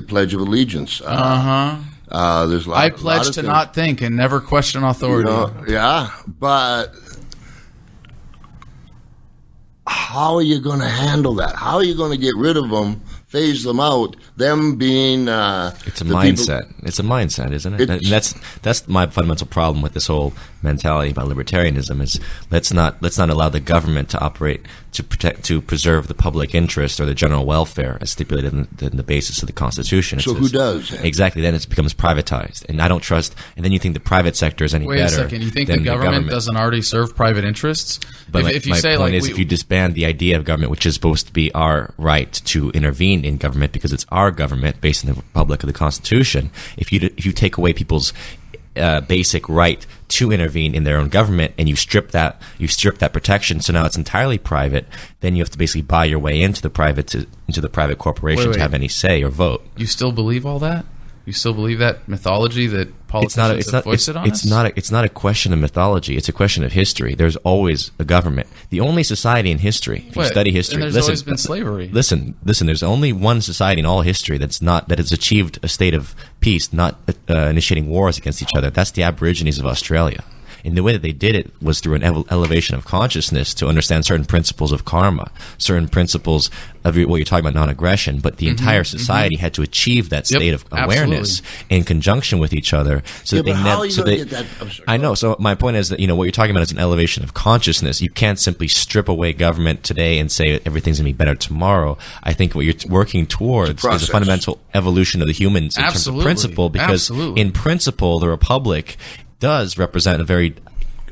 Pledge of Allegiance. There's a lot. I pledge to not think and never question authority. But how are you going to handle that? How are you going to get rid of them, phase them out? Them being it's a mindset. It's a mindset, isn't it? And that's my fundamental problem with this whole mentality about libertarianism. Is let's not allow the government to operate to preserve the public interest or the general welfare as stipulated in the basis of the Constitution. So who does? Exactly. Then it becomes privatized, and I don't trust. And then you think the private sector is any better. Wait a second. You think the government doesn't already serve private interests? But if you disband the idea of government, which is supposed to be our right to intervene in government because it's our government based on the Republic of the Constitution, if you take away people's basic right to intervene in their own government and you strip that protection, so now it's entirely private, then you have to basically buy your way into the private corporation to have any say or vote. You still believe all that? You still believe that mythology that politicians have foisted on us? It's not a question of mythology. It's a question of history. There's always a government. The only society in history, if you study history, and there's always been slavery. Listen. There's only one society in all history that has achieved a state of peace, not initiating wars against each other. That's the Aborigines of Australia. And the way that they did it was through an elevation of consciousness to understand certain principles of karma, certain principles of what you're talking about, non-aggression. But the entire society had to achieve that state of awareness in conjunction with each other. So I know. So my point is that what you're talking about is an elevation of consciousness. You can't simply strip away government today and say everything's going to be better tomorrow. I think what you're working towards is a fundamental evolution of the humans in terms of principle, because in principle, the republic does represent a very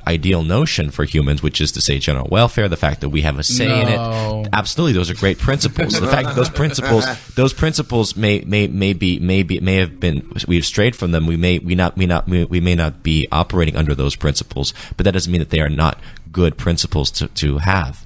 ideal notion for humans, which is to say general welfare, the fact that we have a say in it. Absolutely, those are great principles. The fact that those principles may have been, we've strayed from them. We may not be operating under those principles, but that doesn't mean that they are not good principles to have.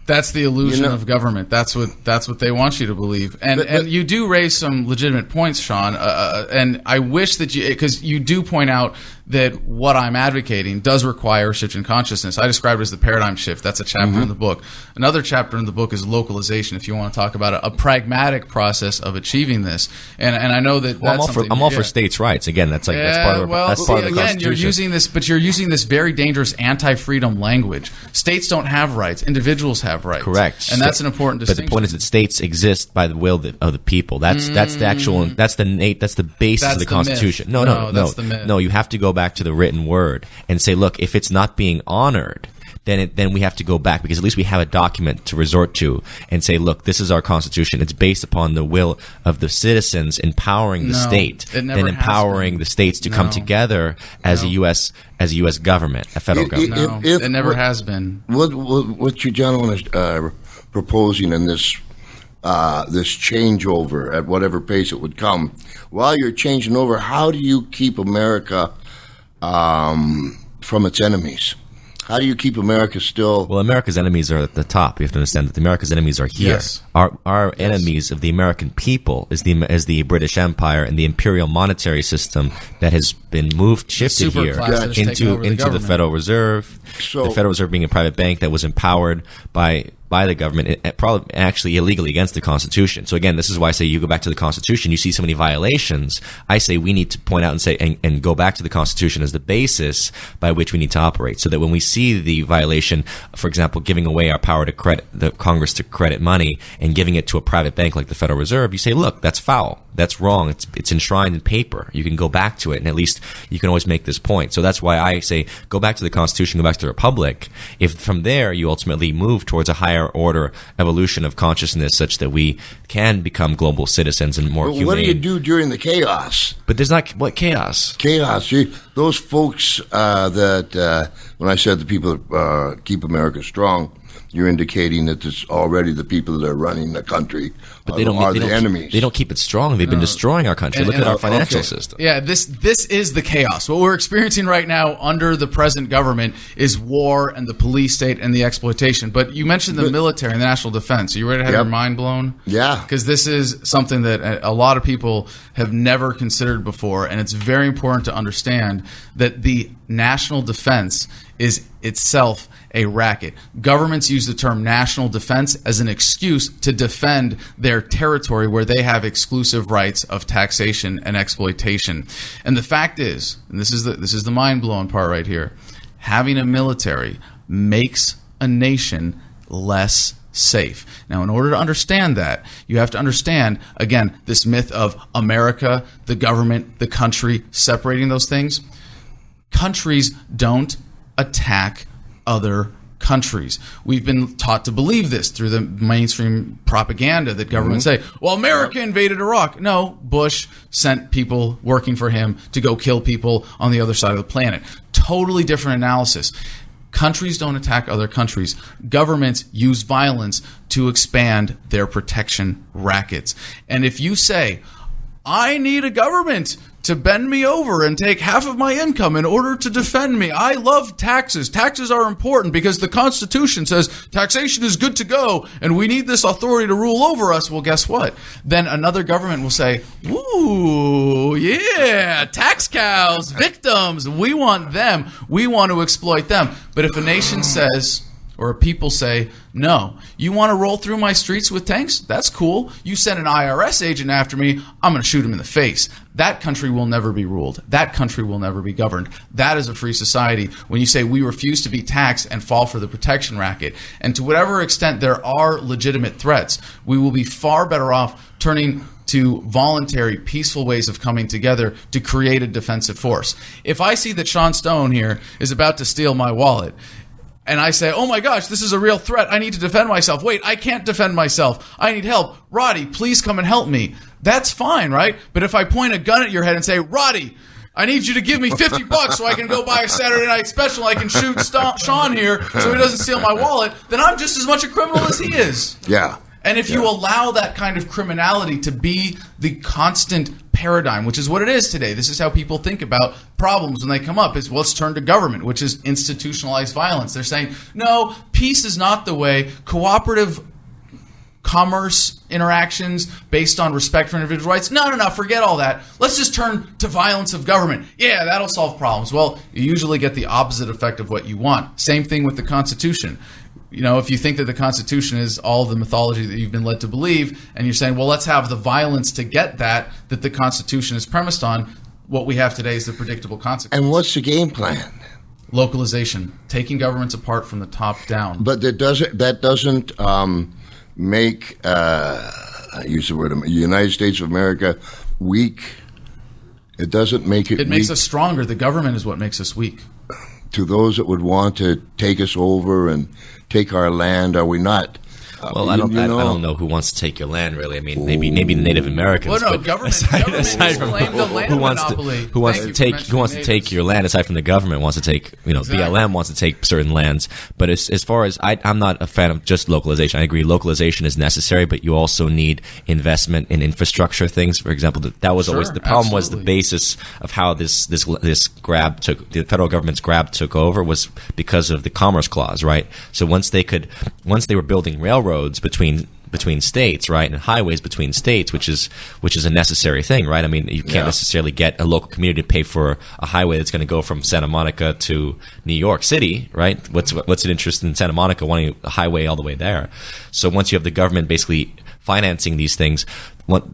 That's the illusion of government. That's what they want you to believe. And you do raise some legitimate points, Sean. And I wish that because you do point out that what I'm advocating does require a shift in consciousness. I describe it as the paradigm shift. That's a chapter in the book. Another chapter in the book is localization, if you want to talk about a pragmatic process of achieving this. And I know that I'm all for states' rights. Again, that's part of the Constitution. You're using this very dangerous anti-freedom language. States don't have rights. Individuals have rights. Correct. And that's an important distinction. But the point is that states exist by the will of the people. That's the basis of the Constitution. No, you have to go back to the written word and say, look, if it's not being honored, then we have to go back, because at least we have a document to resort to and say, look, this is our Constitution. It's based upon the will of the citizens empowering the state, then empowering the states to come together as a U.S. government, a federal government. It never has been. What you gentlemen are proposing in this changeover at whatever pace it would come, while you're changing over, how do you keep America from its enemies? How do you keep America still? Well, America's enemies are at the top. You have to understand that America's enemies are here. Yes. Our enemies of the American people is the British Empire and the imperial monetary system that has been shifted here superclass that has taken over the into the government. Federal Reserve. So- the Federal Reserve being a private bank that was empowered by the government, probably actually illegally against the Constitution. So again, this is why I say you go back to the Constitution, you see so many violations. I say we need to point out and say and go back to the Constitution as the basis by which we need to operate, so that when we see the violation, for example, giving away our power to credit the Congress to credit money and giving it to a private bank like the Federal Reserve, you say, look, that's foul. That's wrong. It's enshrined in paper. You can go back to it, and at least you can always make this point. So that's why I say go back to the Constitution, go back to the Republic. If from there you ultimately move towards a higher order evolution of consciousness such that we can become global citizens and more humane. What do you do during the chaos? But there's not what chaos. Chaos. Those folks that when I said the people that keep America strong, you're indicating that it's already the people that are running the country But they don't are they the don't enemies. They don't keep it strong. They've been destroying our country. Look at our financial system. Yeah, this is the chaos. What we're experiencing right now under the present government is war and the police state and the exploitation. But you mentioned the military and the national defense. Are you ready to have your mind blown? Yeah. Because this is something that a lot of people have never considered before, and it's very important to understand that the national defense is itself a racket. Governments use the term national defense as an excuse to defend their territory where they have exclusive rights of taxation and exploitation. And the fact is, and this is the mind-blowing part right here, having a military makes a nation less safe. Now, in order to understand that, you have to understand, again, this myth of America, the government, the country, separating those things. Countries don't attack other countries. We've been taught to believe this through the mainstream propaganda that governments say, well, America invaded Iraq. No, Bush sent people working for him to go kill people on the other side of the planet. Totally different analysis. Countries don't attack other countries. Governments use violence to expand their protection rackets. And if you say, I need a government to bend me over and take half of my income in order to defend me. I love taxes. Taxes are important because the Constitution says taxation is good to go and we need this authority to rule over us. Well, guess what? Then another government will say, ooh, yeah, tax cows, victims. We want them. We want to exploit them. But if a nation says, or people say, no, you want to roll through my streets with tanks? That's cool. You send an IRS agent after me, I'm going to shoot him in the face. That country will never be ruled. That country will never be governed. That is a free society. When you say we refuse to be taxed and fall for the protection racket, and to whatever extent there are legitimate threats, we will be far better off turning to voluntary, peaceful ways of coming together to create a defensive force. If I see that Sean Stone here is about to steal my wallet, and I say, oh my gosh, this is a real threat. I need to defend myself. Wait, I can't defend myself. I need help. Roddy, please come and help me. That's fine, right? But if I point a gun at your head and say, Roddy, I need you to give me $50 so I can go buy a Saturday Night Special. I can shoot Sean here so he doesn't steal my wallet. Then I'm just as much a criminal as he is. Yeah. And if you allow that kind of criminality to be the constant paradigm, which is what it is today, this is how people think about problems when they come up, is, well, let's turn to government, which is institutionalized violence. They're saying, no, peace is not the way. Cooperative commerce interactions based on respect for individual rights. No, forget all that. Let's just turn to violence of government. Yeah, that'll solve problems. Well, you usually get the opposite effect of what you want. Same thing with the Constitution. You know, if you think that the Constitution is all the mythology that you've been led to believe, and you're saying, well, let's have the violence to get that the Constitution is premised on, what we have today is the predictable consequence. And what's the game plan? Localization, taking governments apart from the top down. But that doesn't make, I use the word, United States of America weak. It doesn't make it weak. It makes us stronger. The government is what makes us weak. To those that would want to take us over and take our land, are we not Well, I don't know who wants to take your land, really. I mean, maybe the Native Americans. Well, no, but government from claim the land monopoly. who wants to take your land, aside from the government wants to take, Exactly. BLM wants to take certain lands. But as far as I'm not a fan of just localization. I agree, localization is necessary, but you also need investment in infrastructure things. For example, that was always the problem. Was the basis of how this grab took, the federal government's grab took over, was because of the Commerce Clause, right? So once they were building railroads between states, right, and highways between states, which is a necessary thing, right? I mean, you can't necessarily get a local community to pay for a highway that's going to go from Santa Monica to New York City, right? What's an interest in Santa Monica wanting a highway all the way there? So once you have the government basically financing these things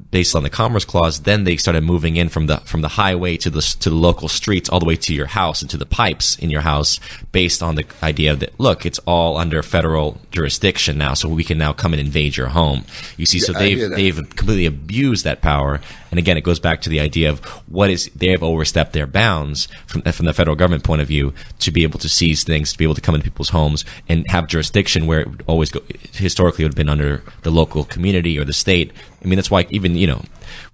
based on the Commerce Clause, then they started moving in from the highway to the local streets, all the way to your house and to the pipes in your house, based on the idea that, look, it's all under federal jurisdiction now, so we can now come and invade your home. You see, so they've completely abused that power. And again, it goes back to the idea of they have overstepped their bounds from the federal government point of view, to be able to seize things, to be able to come into people's homes and have jurisdiction where it would always historically would have been under the local community or the state. I mean, that's why even,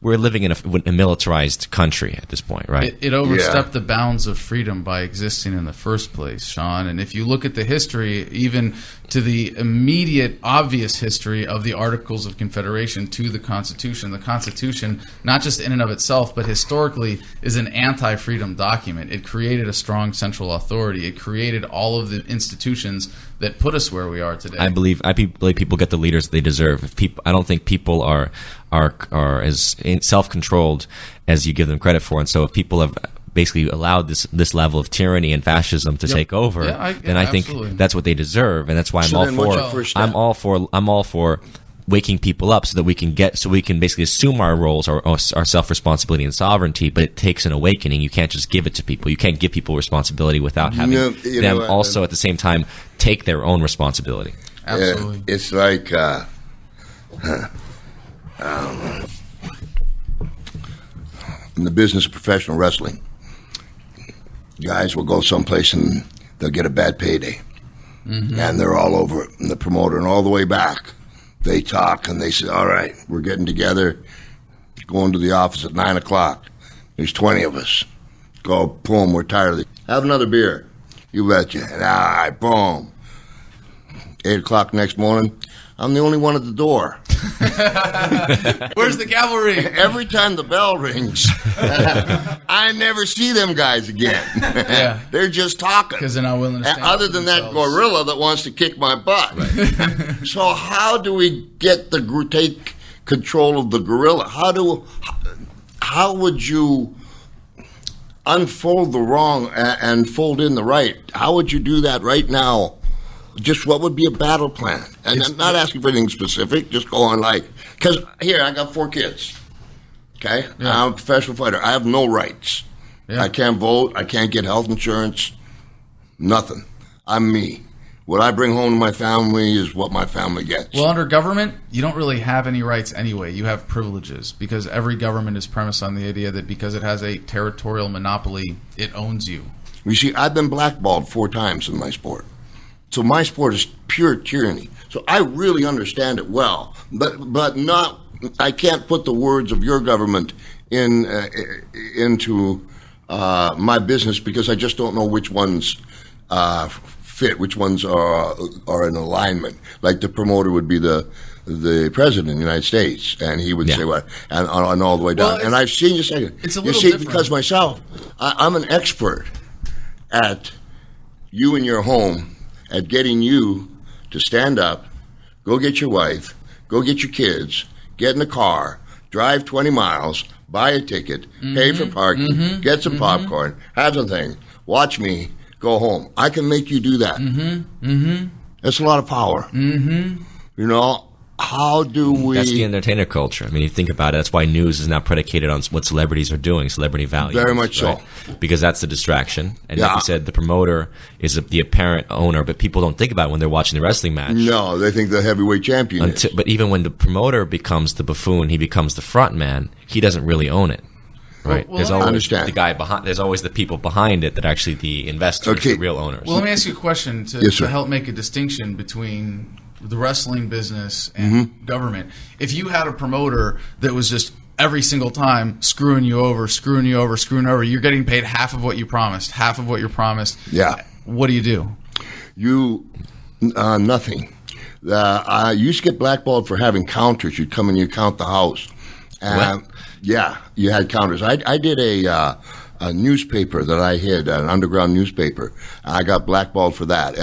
we're living in a militarized country at this point, right? It overstepped the bounds of freedom by existing in the first place, Sean. And if you look at the history, even to the immediate, obvious history of the Articles of Confederation to the Constitution, not just in and of itself, but historically, is an anti-freedom document. It created a strong central authority. It created all of the institutions that put us where we are today. I believe people get the leaders they deserve. I don't think people are as self-controlled as you give them credit for. And so if people have basically allowed this level of tyranny and fascism to take over, then I think that's what they deserve, and that's why I'm all for waking people up so that we can basically assume our roles, our self-responsibility and sovereignty. But it takes an awakening. You can't just give it to people. You can't give people responsibility without having them also at the same time take their own responsibility. Absolutely. It's like in the business of professional wrestling, guys will go someplace and they'll get a bad payday. Mm-hmm. And they're all over it. And the promoter, and all the way back, they talk and they say, all right, we're getting together, going to the office at 9 o'clock. There's 20 of us. Go, boom, we're tired of it. Have another beer. You betcha. And all right, boom. 8 o'clock next morning, I'm the only one at the door. Where's the cavalry? Every time the bell rings, I never see them guys again. Yeah. They're just talking. Because they're not willing to stand other than that gorilla that wants to kick my butt. Right. So how do we take control of the gorilla? How would you unfold the wrong and fold in the right? How would you do that right now? Just what would be a battle plan? And I'm not asking for anything specific, just going because here, I got 4 kids, okay? Yeah. I'm a professional fighter. I have no rights. Yeah. I can't vote. I can't get health insurance. Nothing. I'm me. What I bring home to my family is what my family gets. Well, under government, you don't really have any rights anyway. You have privileges, because every government is premised on the idea that because it has a territorial monopoly, it owns you. You see, I've been blackballed 4 times in my sport. So my sport is pure tyranny. So I really understand it well, but not. I can't put the words of your government into my business, because I just don't know which ones fit, which ones are in alignment. Like the promoter would be the president of the United States, and he would say what, and all the way down. And I've seen it's a little different. Because myself, I'm an expert at you in your home. At getting you to stand up, go get your wife, go get your kids, get in the car, drive 20 miles, buy a ticket, pay for parking, get some popcorn, have something, watch me, go home. I can make you do that. That's a lot of power. How do we... That's the entertainer culture. I mean, you think about it, that's why news is now predicated on what celebrities are doing, celebrity value. Very much right? so. Because that's the distraction. And like you said, the promoter is the apparent owner, but people don't think about it when they're watching the wrestling match. No, they think the heavyweight champion is. But even when the promoter becomes the buffoon, he becomes the front man, he doesn't really own it. Right. Well, there's always the guy behind. There's always the people behind it that are actually the investors, the real owners. Well, let me ask you a question to help make a distinction between the wrestling business and government. If you had a promoter that was just every single time screwing you over, you're getting paid half of what you promised. Yeah. What do? You, nothing. I used to get blackballed for having counters. You'd come and you count the house. What? Yeah, you had counters. I did a newspaper that I hid, an underground newspaper. I got blackballed for that.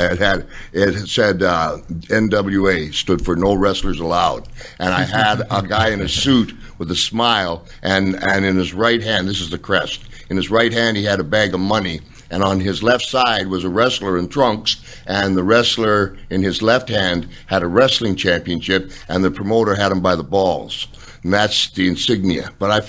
It said NWA, stood for No Wrestlers Allowed. And I had a guy in a suit with a smile, and in his right hand, this is the crest, in his right hand he had a bag of money, and on his left side was a wrestler in trunks, and the wrestler in his left hand had a wrestling championship, and the promoter had him by the balls. And that's the insignia. But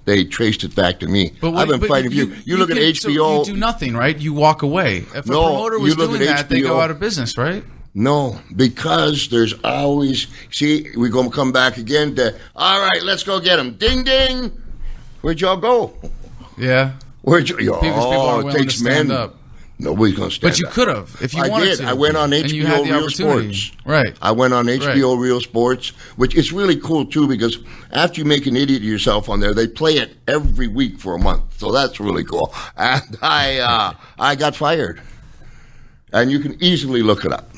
they traced it back to me. I've been fighting you. You look at HBO. So you do nothing, right? You walk away. If a promoter was doing that, they go out of business, right? No, because there's always, we come back again to, all right, let's go get him. Ding, ding. Where'd y'all go? Yeah. Where'd you? Because people are willing to stand up. Nobody's going to stand up. But you could have, if you wanted to. I went on HBO Real Sports. Right. I went on HBO Real Sports, which is really cool, too, because after you make an idiot of yourself on there, they play it every week for a month. So that's really cool. And I got fired. And you can easily look it up.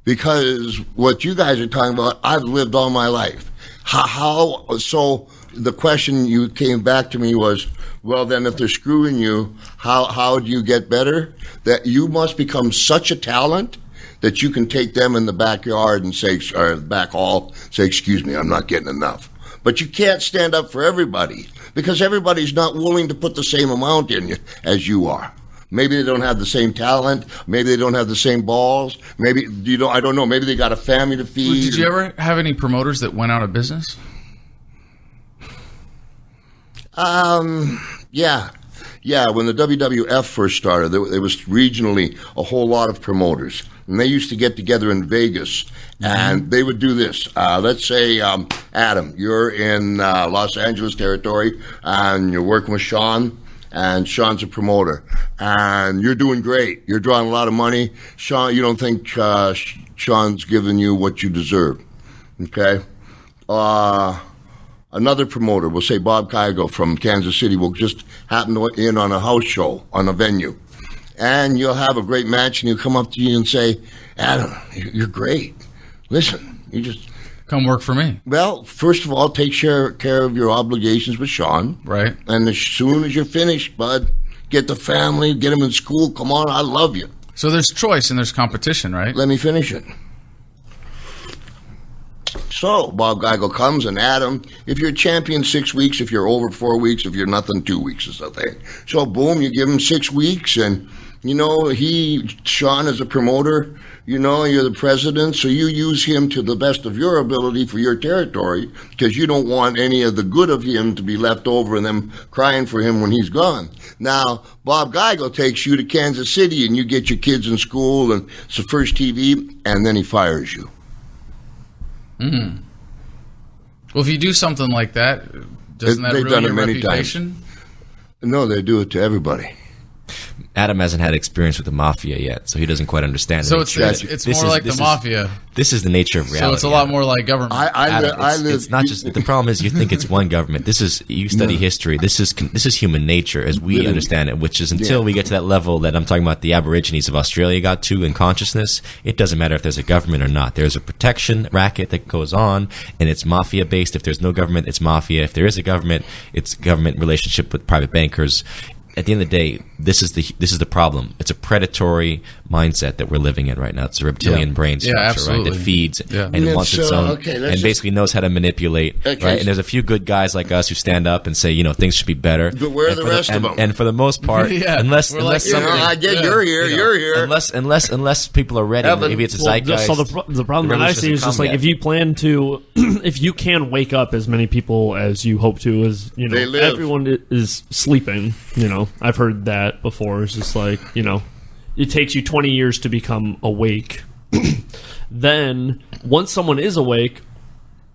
Because what you guys are talking about, I've lived all my life. So the question you came back to me was, well, then if they're screwing you, how do you get better? That you must become such a talent that you can take them in the backyard and say, or back hall, say, excuse me, I'm not getting enough. But you can't stand up for everybody because everybody's not willing to put the same amount in you as you are. Maybe they don't have the same talent. Maybe they don't have the same balls. Maybe I don't know. Maybe they got a family to feed. Did you ever have any promoters that went out of business? Yeah. When the WWF first started, there was regionally a whole lot of promoters, and they used to get together in Vegas, and they would do this. Let's say, Adam, you're in Los Angeles territory, and you're working with Sean. And Sean's a promoter, and you're doing great. You're drawing a lot of money. Sean, you don't think Sean's giving you what you deserve, okay? Another promoter, we'll say Bob Kygo from Kansas City, will just happen to in on a house show, on a venue. And you'll have a great match, and he'll come up to you and say, Adam, you're great. Listen, you just... Come work for me. Well, first of all, take care of your obligations with Sean. Right. And as soon as you're finished, bud, get the family, get them in school. Come on, I love you. So there's choice and there's competition, right? Let me finish it. So Bob Geigel comes, and Adam, if you're champion 6 weeks, if you're over 4 weeks, if you're nothing, 2 weeks is the thing. So boom, you give him 6 weeks, and Sean is a promoter, you're the president, so you use him to the best of your ability for your territory, because you don't want any of the good of him to be left over and them crying for him when he's gone. Now, Bob Geigel takes you to Kansas City, and you get your kids in school, and it's the first TV, and then he fires you. Mm-hmm. Well, if you do something like that, doesn't that ruin your reputation? No, they do it to everybody. Adam hasn't had experience with the mafia yet, so he doesn't quite understand. So it's more like the mafia. This is the nature of reality. So it's a lot more like government. It's not just the problem is you think it's one government. You study history. This is human nature as we understand it, which is until we get to that level that I'm talking about the Aborigines of Australia got to in consciousness. It doesn't matter if there's a government or not. There's a protection racket that goes on, and it's mafia based. If there's no government, it's mafia. If there is a government, it's government relationship with private bankers. At the end of the day, this is the problem. It's a predatory mindset that we're living in right now. It's a reptilian brain structure, right? That feeds and it wants its own, and basically knows how to manipulate, right? And there's a few good guys like us who stand up and say, things should be better. But where are the rest of them? And for the most part, unless I get you're here. Unless people are ready, maybe it's a zeitgeist. So the problem that I see is just like if you plan to, if you can wake up as many people as you hope to, as everyone is sleeping, I've heard that before. It's just like, it takes you 20 years to become awake. Then, once someone is awake,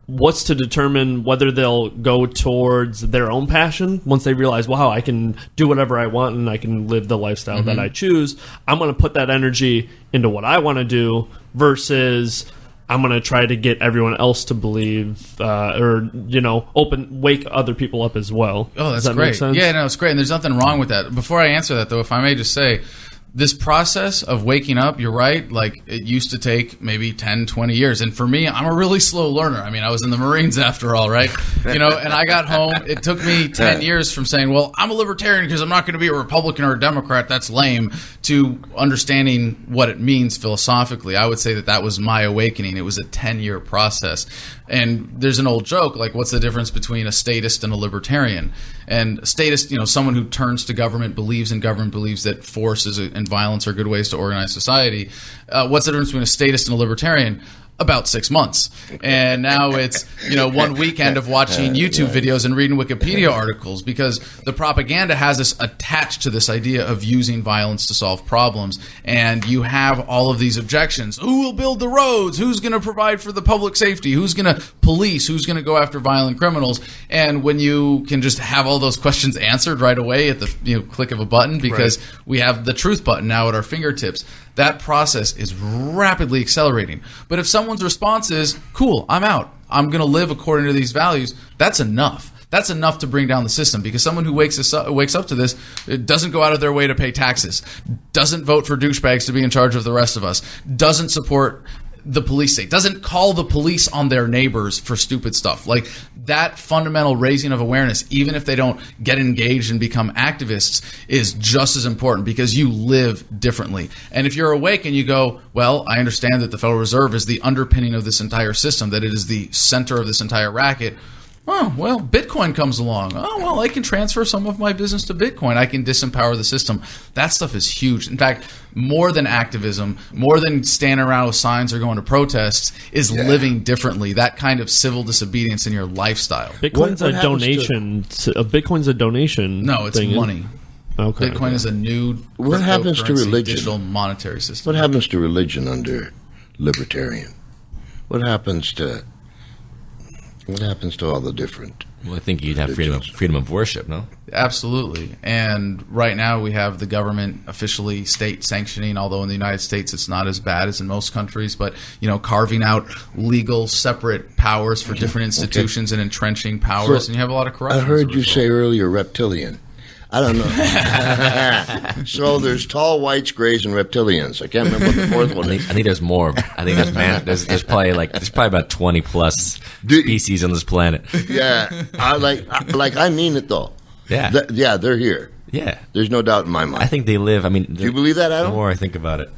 what's to determine whether they'll go towards their own passion once they realize, wow, I can do whatever I want and I can live the lifestyle that I choose. I'm going to put that energy into what I want to do versus I'm going to try to get everyone else to believe or, wake other people up as well. Oh, that's Does that great. make sense? Yeah, no, it's great. And there's nothing wrong with that. Before I answer that, though, if I may just say, this process of waking up, you're right, like it used to take maybe 10, 20 years. And for me, I'm a really slow learner. I mean, I was in the Marines after all, right? And I got home. It took me 10 years from saying, well, I'm a libertarian because I'm not going to be a Republican or a Democrat. That's lame, to understanding what it means philosophically. I would say that was my awakening. It was a 10-year process. And there's an old joke, like, what's the difference between a statist and a libertarian? And a statist, someone who turns to government, believes in government, believes that force and violence are good ways to organize society. What's the difference between a statist and a libertarian? About 6 months. And now it's, one weekend of watching YouTube videos and reading Wikipedia articles, because the propaganda has us attached to this idea of using violence to solve problems. And you have all of these objections. Who will build the roads? Who's going to provide for the public safety? Who's going to police? Who's going to go after violent criminals? And when you can just have all those questions answered right away at the click of a button, because we have the truth button now at our fingertips, that process is rapidly accelerating. But if someone's response is, cool, I'm out, I'm going to live according to these values, that's enough. That's enough to bring down the system, because someone who wakes up to this doesn't go out of their way to pay taxes, doesn't vote for douchebags to be in charge of the rest of us, doesn't support the police state, doesn't call the police on their neighbors for stupid stuff. Like, that fundamental raising of awareness, even if they don't get engaged and become activists, is just as important, because you live differently. And if you're awake and you go, well, I understand that the Federal Reserve is the underpinning of this entire system, that it is the center of this entire racket. Oh, well, Bitcoin comes along. Oh, well, I can transfer some of my business to Bitcoin. I can disempower the system. That stuff is huge. In fact, more than activism, more than standing around with signs or going to protests, is living differently. That kind of civil disobedience in your lifestyle. Bitcoin's a donation. Bitcoin's a donation. No, it's money. Okay. Bitcoin is a new what happens to religion? Digital monetary system. What happens to religion under libertarian? What happens to all the different? Well, I think you'd have freedom of worship, no? Absolutely. And right now we have the government officially state sanctioning, although in the United States it's not as bad as in most countries, but carving out legal separate powers for different institutions and entrenching powers, and you have a lot of corruption. I heard you say earlier reptilian. I don't know. So there's tall whites, grays, and reptilians. I can't remember what the fourth one is. I think there's more. I think there's probably about 20 plus species on this planet. Yeah, I mean it though. Yeah, they're here. Yeah, there's no doubt in my mind. I think they live. I mean, do you believe that, Adam? The more I think about it.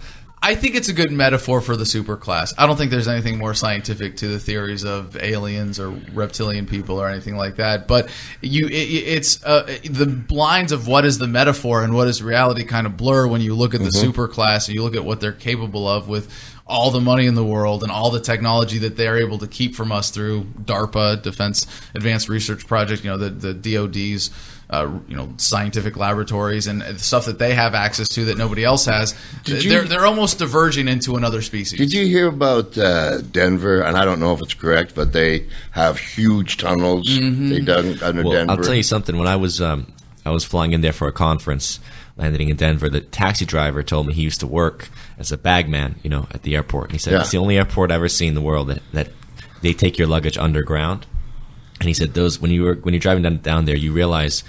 I think it's a good metaphor for the superclass. I don't think there's anything more scientific to the theories of aliens or reptilian people or anything like that. But it's the lines of what is the metaphor and what is reality kind of blur when you look at the superclass and you look at what they're capable of with all the money in the world and all the technology that they're able to keep from us through DARPA, Defense Advanced Research Project, the DoD's scientific laboratories and stuff that they have access to that nobody else has. They're almost diverging into another species. Did you hear about Denver? And I don't know if it's correct, but they have huge tunnels they dug under Denver. I'll tell you something. When I was flying in there for a conference, landing in Denver, the taxi driver told me he used to work as a bagman, at the airport. And he said it's the only airport I've ever seen in the world that they take your luggage underground. And he said when you're driving down there, you realize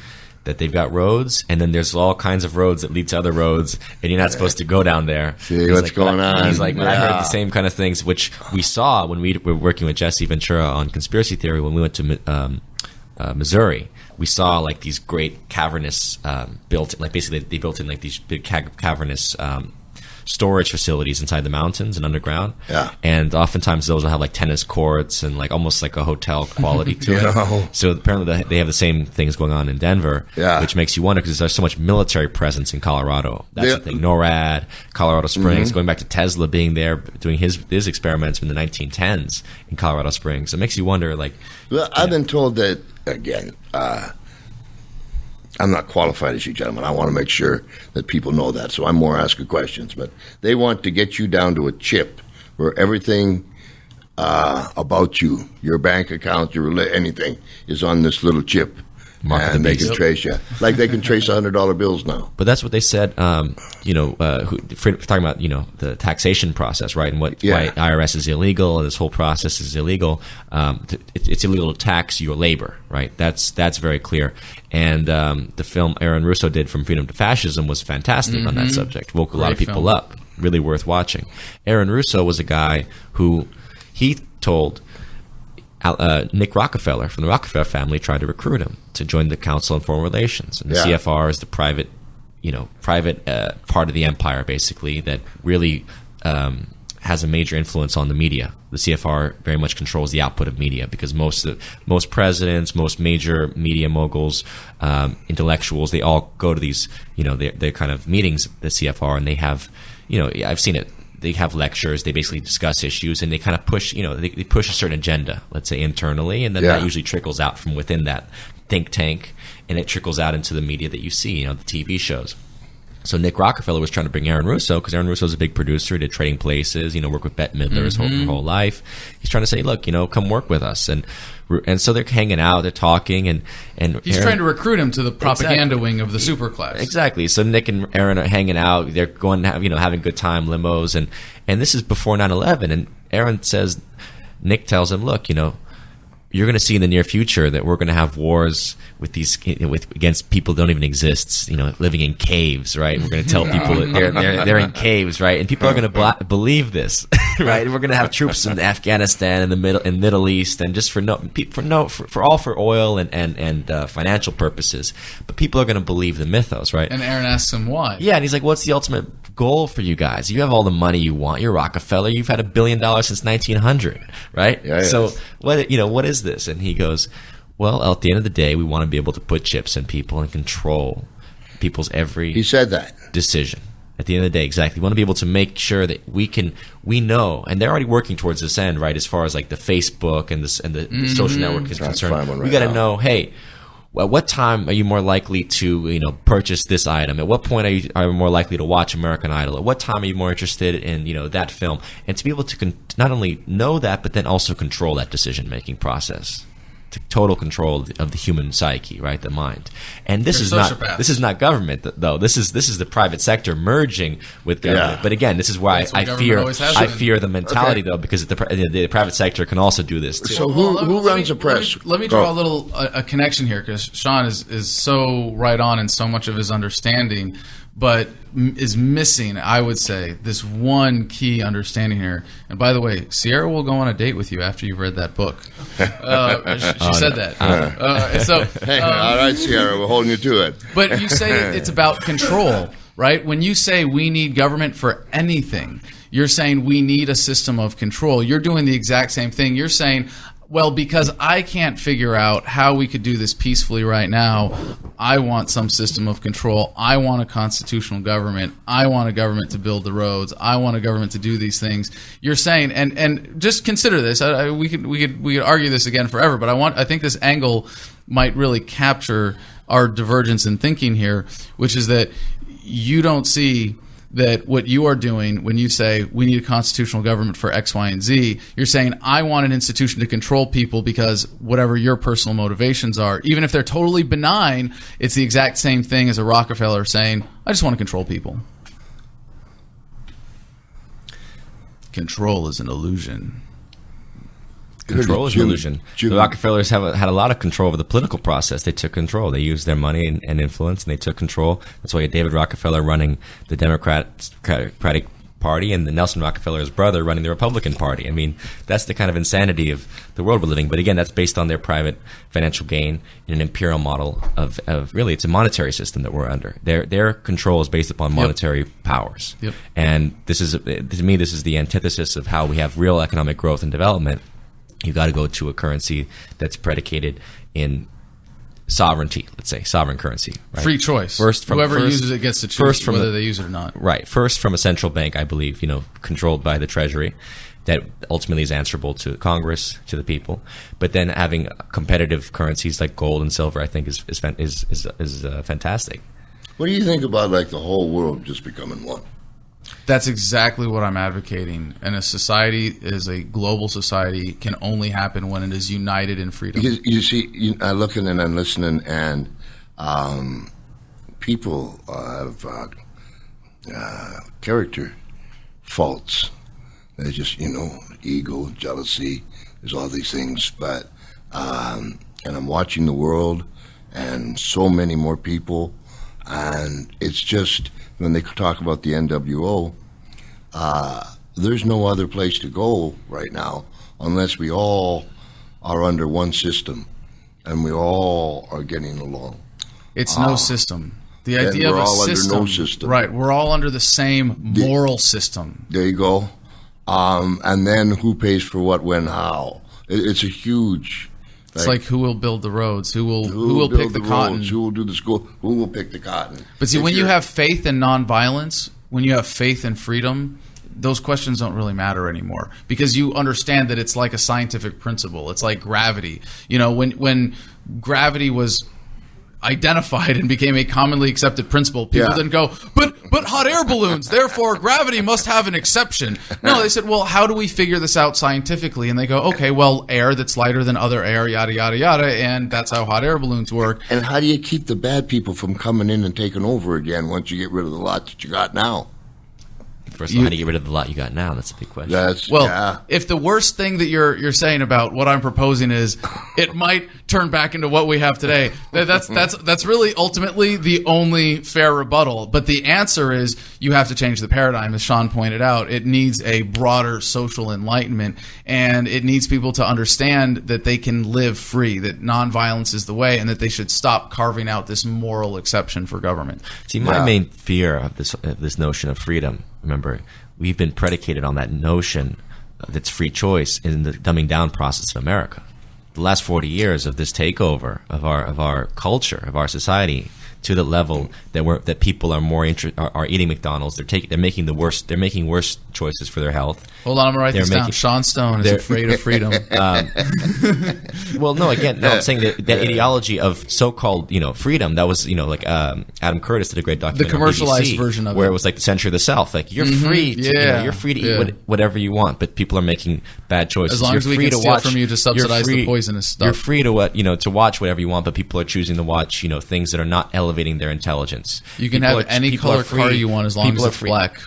that they've got roads, and then there's all kinds of roads that lead to other roads, and you're not supposed to go down there. See what's going on. He's like, I heard the same kind of things, which we saw when we were working with Jesse Ventura on conspiracy theory when we went to Missouri. We saw like these great cavernous basically they built in like these big cavernous storage facilities inside the mountains and underground. Yeah. And oftentimes those will have like tennis courts and like almost like a hotel quality to it. So apparently they have the same things going on in Denver, which makes you wonder because there's so much military presence in Colorado. That's the thing. NORAD, Colorado Springs, going back to Tesla being there doing his experiments in the 1910s in Colorado Springs. It makes you wonder I've been told that, again, I'm not qualified as you gentlemen. I want to make sure that people know that, so I'm more asking questions. But they want to get you down to a chip where everything about you. Your bank account, anything is on this little chip. And they can trace you. Like they can trace $100 bills now. But that's what they said, talking about, the taxation process, right? And why IRS is illegal, and this whole process is illegal. It's illegal to tax your labor, right? That's very clear. And the film Aaron Russo did, From Freedom to Fascism, was fantastic on that subject. Woke a lot of people up. Really worth watching. Aaron Russo was a guy who, he told Nick Rockefeller from the Rockefeller family tried to recruit him to join the Council on Foreign Relations. And the CFR is the private part of the empire, basically, that really has a major influence on the media. The CFR very much controls the output of media because most presidents, most major media moguls, intellectuals, they all go to these, their kind of meetings, the CFR, and they have, I've seen it. They have lectures. They basically discuss issues, and they kind of push, they push a certain agenda, let's say internally, and then that usually trickles out from within that think tank, and it trickles out into the media that you see, the TV shows. So Nick Rockefeller was trying to bring Aaron Russo, because Aaron Russo is a big producer. He did Trading Places, worked with Bette Midler his whole life. He's trying to say, look, come work with us. And so they're hanging out, they're talking, and he's trying to recruit him to the propaganda wing of the superclass. Exactly. So Nick and Aaron are hanging out. They're going to have, having a good time, limos, and this is before 9/11. And Aaron says, Nick tells him, look, you're going to see in the near future that we're going to have wars against people that don't even exist, living in caves, right? We're going to tell people that they're in caves, right? And people are going to believe this, right? And we're going to have troops in Afghanistan and the Middle East, and just for oil and financial purposes. But people are going to believe the mythos, right? And Aaron asks him why. Yeah, and he's like, "What's the ultimate goal for you guys? You have all the money you want. You're Rockefeller. You've had $1 billion since 1900, right? Yeah, so what is this?" And he goes, well, at the end of the day, we want to be able to put chips in people and control people's every he said that decision. At the end of the day, exactly. We want to be able to make sure that we know, and they're already working towards this end, right? As far as like the Facebook and the social network is concerned, we got to know, hey, at what time are you more likely to purchase this item? At what point are you more likely to watch American Idol? At what time are you more interested in that film? And to be able to not only know that, but then also control that decision making process. Total control of the human psyche, right? The mind. And this is not government though. This is the private sector merging with government. Yeah. But again, this is why I fear the mentality though, because the private sector can also do this too. So who runs the press? Let me draw a connection here, because Sean is so right on in so much of his understanding, but is missing, I would say, this one key understanding here. And by the way, Sierra will go on a date with you after you've read that book. She said that. All right, Sierra, we're holding you to it. But you say it's about control, right? When you say we need government for anything, you're saying we need a system of control. You're doing the exact same thing. You're saying, well, because I can't figure out how we could do this peacefully right now, I want some system of control. I want a constitutional government. I want a government to build the roads. I want a government to do these things. You're saying, and just consider this. We could argue this again forever, but I think this angle might really capture our divergence in thinking here, which is that you don't see that what you are doing when you say we need a constitutional government for X, Y, and Z, you're saying I want an institution to control people because whatever your personal motivations are, even if they're totally benign, it's the exact same thing as a Rockefeller saying, I just want to control people. Control is an illusion. Control is an illusion. The Rockefellers had a lot of control over the political process. They took control. They used their money and influence, and they took control. That's why you had David Rockefeller running the Democratic Party and the Nelson Rockefeller's brother running the Republican Party. I mean, that's the kind of insanity of the world we're living. But again, that's based on their private financial gain in an imperial model of really, it's a monetary system that we're under. Their control is based upon monetary powers. Yep. And this is, to me, this is the antithesis of how we have real economic growth and development. You've got to go to a currency that's predicated in sovereignty, let's say, sovereign currency. Right? Free choice. Whoever uses it gets to choose whether they use it or not. Right. First from a central bank, I believe, controlled by the Treasury, that ultimately is answerable to Congress, to the people. But then having competitive currencies like gold and silver, I think, is fantastic. What do you think about the whole world just becoming one? That's exactly what I'm advocating. And a society is a global society can only happen when it is united in freedom. Because you see, I'm looking and I'm listening, and people have character faults. They're just, ego, jealousy. There's all these things, but and I'm watching the world, and so many more people, and it's just when they talk about the NWO, there's no other place to go right now unless we all are under one system and we all are getting along. It's no system. The idea of a system, under no system, right? We're all under the same moral system. There you go. And then who pays for what, when, how? It's a huge. It's like who will build the roads? Who will pick the cotton? Who will do the school? Who will pick the cotton? But see, when you have faith in nonviolence, when you have faith in freedom, those questions don't really matter anymore, because you understand that it's like a scientific principle. It's like gravity. When gravity was identified and became a commonly accepted principle, people didn't go, but hot air balloons, therefore gravity must have an exception. No, they said, well, how do we figure this out scientifically? And they go, okay, well, air that's lighter than other air, yada, yada, yada, and that's how hot air balloons work. And how do you keep the bad people from coming in and taking over again once you get rid of the lot that you got now? First of all, how do you get rid of the lot you got now? That's a big question. If the worst thing that you're saying about what I'm proposing is it might turn back into what we have today, that's really ultimately the only fair rebuttal. But the answer is you have to change the paradigm, as Sean pointed out. It needs a broader social enlightenment, and it needs people to understand that they can live free, that nonviolence is the way, and that they should stop carving out this moral exception for government. See, my main fear of this notion of freedom, remember, we've been predicated on that notion that's free choice in the dumbing down process of America. The last 40 years of this takeover of our culture, of our society, to the level that people are more are eating McDonald's. They're making worse choices for their health. Hold on, I'm gonna write this down. Sean Stone is afraid of freedom. Well, no. Again, no. I'm saying that ideology of so-called freedom. That was Adam Curtis did a great documentary. The commercialized on BBC, version of where it it was like the century of the South. Like you're free to you're free to eat whatever you want, but people are making bad choices. As long as we can steal from you to subsidize the poisonous stuff. You're free to to watch whatever you want, but people are choosing to watch things that are not elevating their intelligence. You can have any color car you want as long as it's black.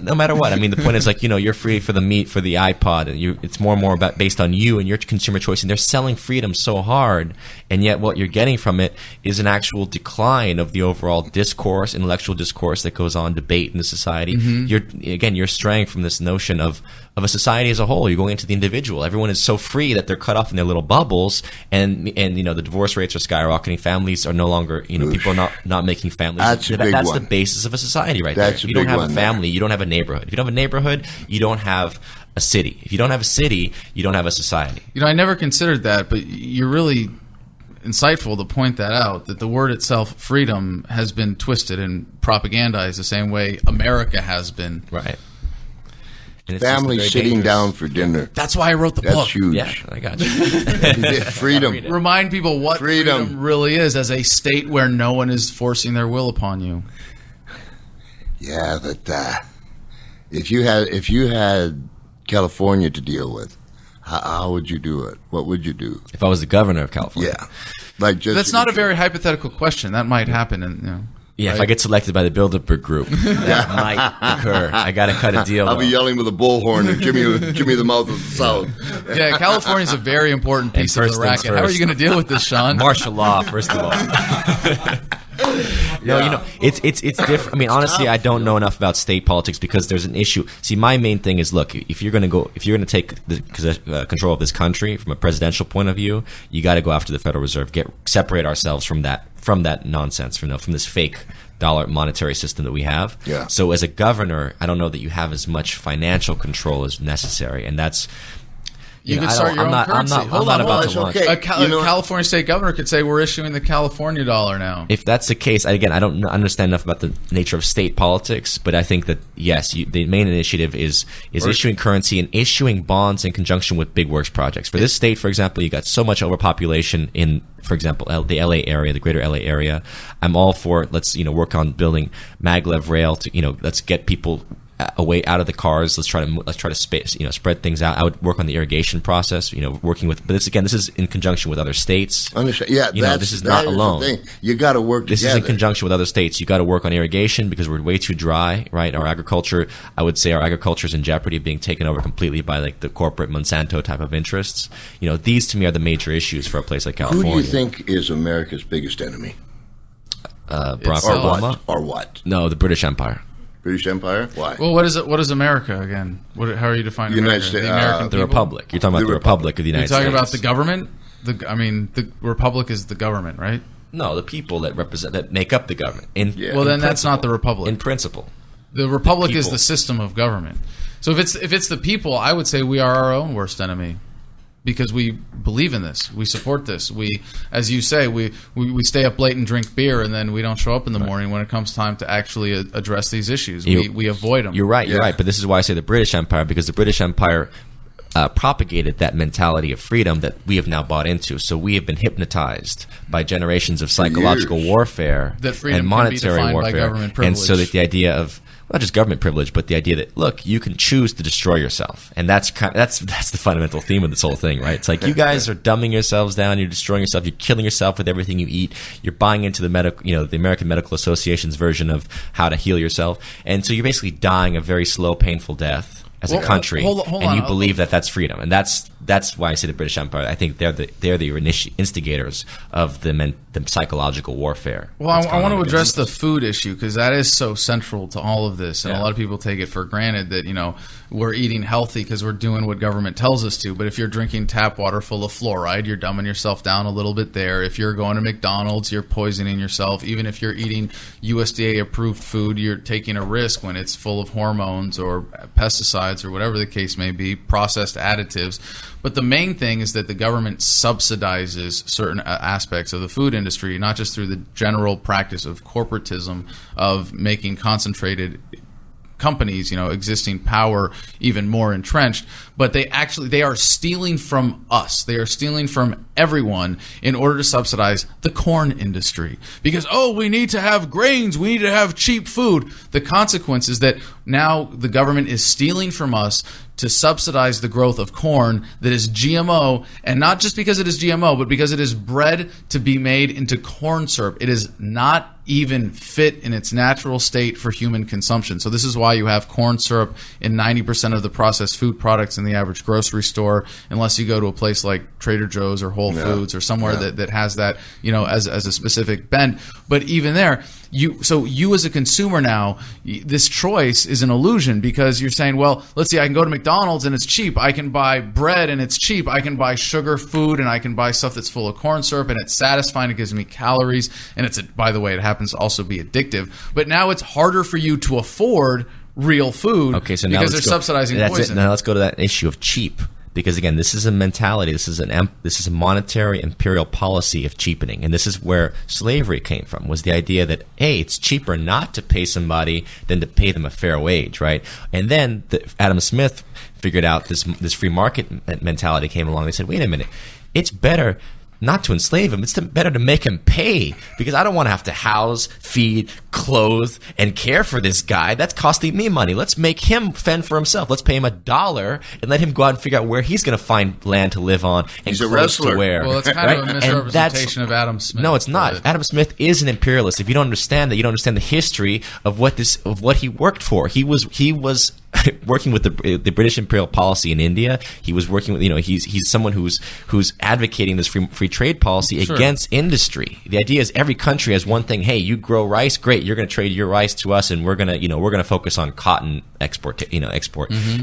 No matter what. I mean, the point is you're free for the meat, for the iPod, and it's more and more based on you and your consumer choice. And they're selling freedom so hard, and yet what you're getting from it is an actual decline of the overall discourse, intellectual discourse that goes on, debate in the society. You're straying from this notion of a society as a whole. You're going into the individual. Everyone is so free that they're cut off in their little bubbles, and the divorce rates are skyrocketing. Families are no longer people are not making families. That's the basis of a society right there. You don't have a family. You don't have a neighborhood. If you don't have a neighborhood, you don't have a city. If you don't have a city, you don't have a society. I never considered that, but you're really insightful to point that out, that the word itself, freedom, has been twisted and propagandized the same way America has been. Right. And family sitting down for dinner. That's why I wrote the book. That's huge. Yeah, I got you. Freedom. Remind people what freedom really is as a state where no one is forcing their will upon you. Yeah, but if you had California to deal with, how would you do it? What would you do? If I was the governor of California. Yeah. That's not a very hypothetical question. That might happen, and yeah, if I get selected by the Bilderberg Group, that might occur. I got to cut a deal. I'll be yelling with a bullhorn and Jimmy the mouth of the South. Yeah, California's a very important piece of the racket. How are you going to deal with this, Sean? Martial law, first of all. No, it's different. I mean, honestly, I don't know enough about state politics because there's an issue. See, my main thing is, look, if you're going to take the control of this country from a presidential point of view, you got to go after the Federal Reserve, separate ourselves from that nonsense, from this fake dollar monetary system that we have. Yeah. So as a governor, I don't know that you have as much financial control as necessary, and that's. You could start your own currency. I'm not about to launch. A California state governor could say, we're issuing the California dollar now. If that's the case, again, I don't understand enough about the nature of state politics, but I think that, yes, the main initiative is issuing currency and issuing bonds in conjunction with big works projects. For this state, for example, you got so much overpopulation in, for example, the LA area, the greater LA area. I'm all for, let's work on building maglev rail to, let's get people away out of the cars. Let's try to spread things out. I would work on the irrigation process. Working with, but this is in conjunction with other states. Understand? Yeah, this is not alone. You got to work. This together. is in conjunction with other states. You got to work on irrigation because we're way too dry, right? Our agriculture, I would say, is in jeopardy of being taken over completely by like the corporate Monsanto type of interests. These to me are the major issues for a place like California. Who do you think is America's biggest enemy? Barack Obama or what? No, the British Empire. British Empire? Why? Well, what is America again? How are you defining United America? States, the American the people? Republic. You're talking about the Republic of the United States. You're talking about the government? The Republic is the government, right? No, the people that make up the government. Well, then that's not the Republic. In principle. The Republic is the system of government. So if it's the people, I would say we are our own worst enemy. Because we believe in this, we support this. We, as you say, we stay up late and drink beer, and then we don't show up in the morning when it comes time to actually address these issues. We avoid them. You're right. But this is why I say the British Empire, because the British Empire propagated that mentality of freedom that we have now bought into. So we have been hypnotized by generations of psychological warfare and monetary warfare, by government privilege. And so that the idea of not just government privilege, but the idea that, look, you can choose to destroy yourself, and that's the fundamental theme of this whole thing, right? It's like you guys are dumbing yourselves down, you're destroying yourself, you're killing yourself with everything you eat, you're buying into the the American Medical Association's version of how to heal yourself, and so you're basically dying a very slow, painful death as a country, and you believe that that's freedom, and that's why I say the British Empire. I think they're the instigators of the psychological warfare. Well, I want to address the food issue because that is so central to all of this, and a lot of people take it for granted that we're eating healthy because we're doing what government tells us to. But if you're drinking tap water full of fluoride, you're dumbing yourself down a little bit there. If you're going to McDonald's, you're poisoning yourself. Even if you're eating USDA approved food, you're taking a risk when it's full of hormones or pesticides or whatever the case may be, processed additives. But the main thing is that the government subsidizes certain aspects of the food industry, not just through the general practice of corporatism, of making concentrated companies, existing power even more entrenched, but they are stealing from us. They are stealing from everyone in order to subsidize the corn industry. Because, we need to have grains, we need to have cheap food. The consequence is that now the government is stealing from us to subsidize the growth of corn that is GMO, and not just because it is GMO, but because it is bred to be made into corn syrup. It is not even fit in its natural state for human consumption. So this is why you have corn syrup in 90% of the processed food products in the average grocery store, unless you go to a place like Trader Joe's or Whole Foods or somewhere that has that, as a specific bent. But even there, you as a consumer now, this choice is an illusion because you're saying, well, let's see, I can go to McDonald's and it's cheap. I can buy bread and it's cheap. I can buy sugar food and I can buy stuff that's full of corn syrup and it's satisfying. It gives me calories. And by the way, it happens to also be addictive. But now it's harder for you to afford real food because they're subsidizing poison. Now let's go to that issue of cheap. Because again, this is a mentality. This is a monetary imperial policy of cheapening, and this is where slavery came from. Was the idea that it's cheaper not to pay somebody than to pay them a fair wage, right? And then Adam Smith figured out this free market mentality came along. They said, wait a minute, it's better not to enslave him. It's better to make him pay because I don't want to have to house, feed, clothe, and care for this guy. That's costing me money. Let's make him fend for himself. Let's pay him $1 and let him go out and figure out where he's going to find land to live on and clothes to wear. Well, it's kind of a misrepresentation of Adam Smith. No, it's not. Adam Smith is an imperialist. If you don't understand that, you don't understand the history of what he worked for. He was working with the British imperial policy in India. He was working with he's someone who's advocating this free trade policy against industry. The idea is every country has one thing. Hey, you grow rice, great. You're going to trade your rice to us, and we're going to focus on cotton export.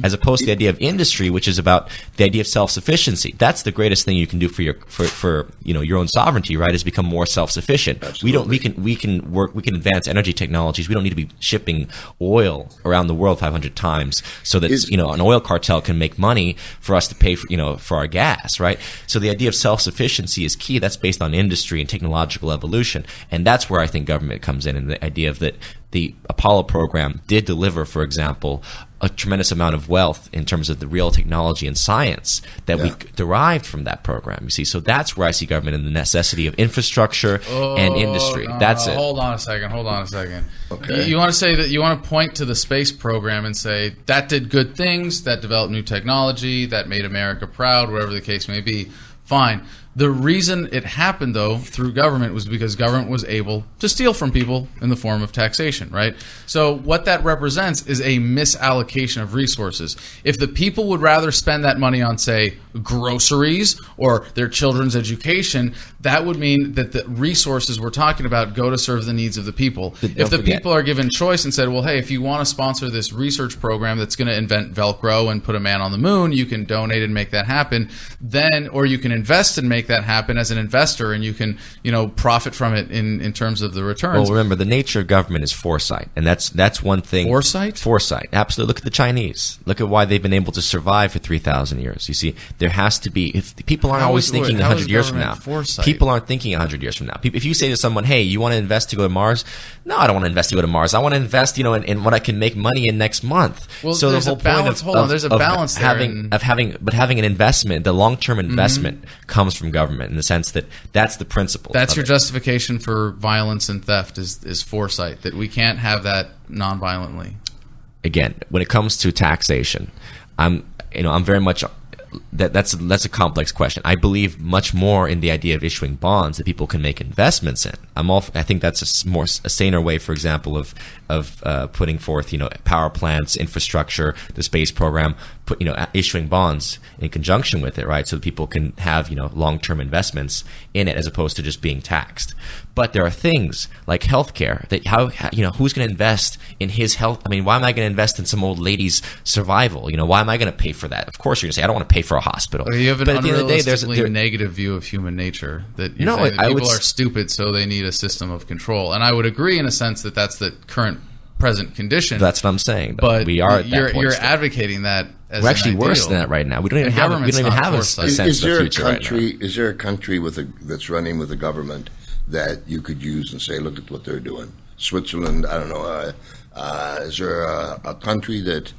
As opposed to the idea of industry, which is about the idea of self-sufficiency. That's the greatest thing you can do for your own sovereignty. Right? Is become more self-sufficient. Absolutely. We can advance energy technologies. We don't need to be shipping oil around the world 500 times so that an oil cartel can make money for us to pay for our gas. Right? So the idea of self-sufficiency is key. That's based on industry and technological evolution, and that's where I think government comes in, and the idea of that the Apollo program did deliver, for example, a tremendous amount of wealth in terms of the real technology and science that we derived from that program. You see, so that's where I see government and the necessity of infrastructure and industry. That's it. Hold on a second. Okay. You want to say that you want to point to the space program and say that did good things, that developed new technology, that made America proud, whatever the case may be. Fine. The reason it happened, though, through government was because government was able to steal from people in the form of taxation, right? So what that represents is a misallocation of resources. If the people would rather spend that money on, say, groceries or their children's education, that would mean that the resources we're talking about go to serve the needs of the people. If the people are given choice and said, well, hey, if you want to sponsor this research program that's going to invent Velcro and put a man on the moon, you can donate and make that happen, then, or you can invest and make that happen as an investor, and you can, profit from it in terms of the returns. Well, remember, the nature of government is foresight, and that's one thing. Foresight, absolutely. Look at the Chinese. Look at why they've been able to survive for 3,000 years. You see, there has to be. If people aren't always thinking 100 years from now, people aren't thinking 100 years from now. If you say to someone, "Hey, you want to invest to go to Mars?" No, I don't want to invest to go to Mars. I want to invest, in what I can make money in next month. Well, so there's the whole point there's a balance there having an investment, the long-term investment comes from government in the sense that that's the principle. That's your justification for violence and theft is foresight, that we can't have that non-violently. Again, when it comes to taxation, I'm very much that's a complex question. I believe much more in the idea of issuing bonds that people can make investments in. I think that's a saner way, for example, of putting forth power plants, infrastructure, the space program, issuing bonds in conjunction with it, right? So that people can have long-term investments in it as opposed to just being taxed. But there are things like healthcare that who's going to invest in his health? I mean, why am I going to invest in some old lady's survival? Why am I going to pay for that? Of course, you're going to say I don't want to pay for a hospital. Well, you have an unrealistically negative view of human nature that you're saying that people are stupid, so they need a system of control. And I would agree in a sense that that's the present condition. That's what I'm saying. But we are. You're advocating that. We're actually worse than that right now. We don't even have a sense of the future right now. Is there a country that's running with a government that you could use and say, look at what they're doing? Switzerland, I don't know. Is there a country that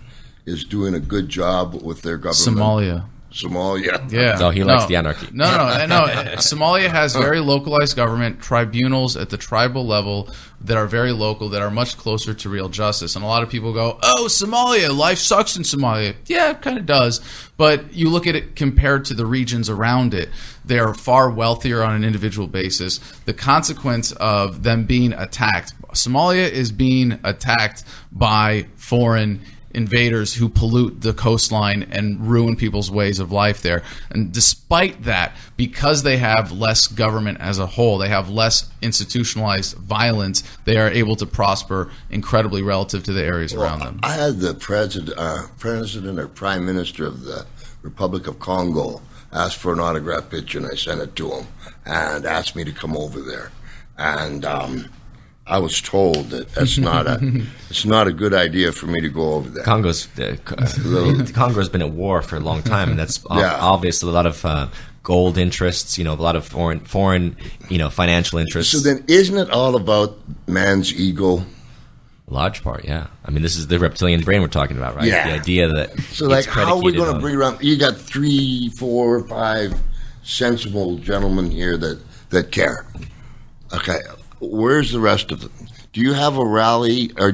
is doing a good job with their government? Somalia. Yeah. No, he likes the anarchy. No. Somalia has very localized government, tribunals at the tribal level that are very local, that are much closer to real justice. And a lot of people go, oh, Somalia, life sucks in Somalia. Yeah, it kind of does. But you look at it compared to the regions around it, they are far wealthier on an individual basis. The consequence of them being attacked, Somalia is being attacked by foreign invaders who pollute the coastline and ruin people's ways of life there. And despite that, because they have less government as a whole, they have less institutionalized violence, they are able to prosper incredibly relative to the areas around them. I had the president or prime minister of the Republic of Congo ask for an autograph picture, and I sent it to him and asked me to come over there. And I was told that it's not a good idea for me to go over there. Congo's been at war for a long time, and that's obvious. A lot of gold interests, a lot of foreign, financial interests. So then, isn't it all about man's ego? A large part, yeah. I mean, this is the reptilian brain we're talking about, right? Yeah. The idea that so, how are we going to bring around? You got 3, 4, 5 sensible gentlemen here that care. Okay. Where's the rest of them? Do you have a rally, or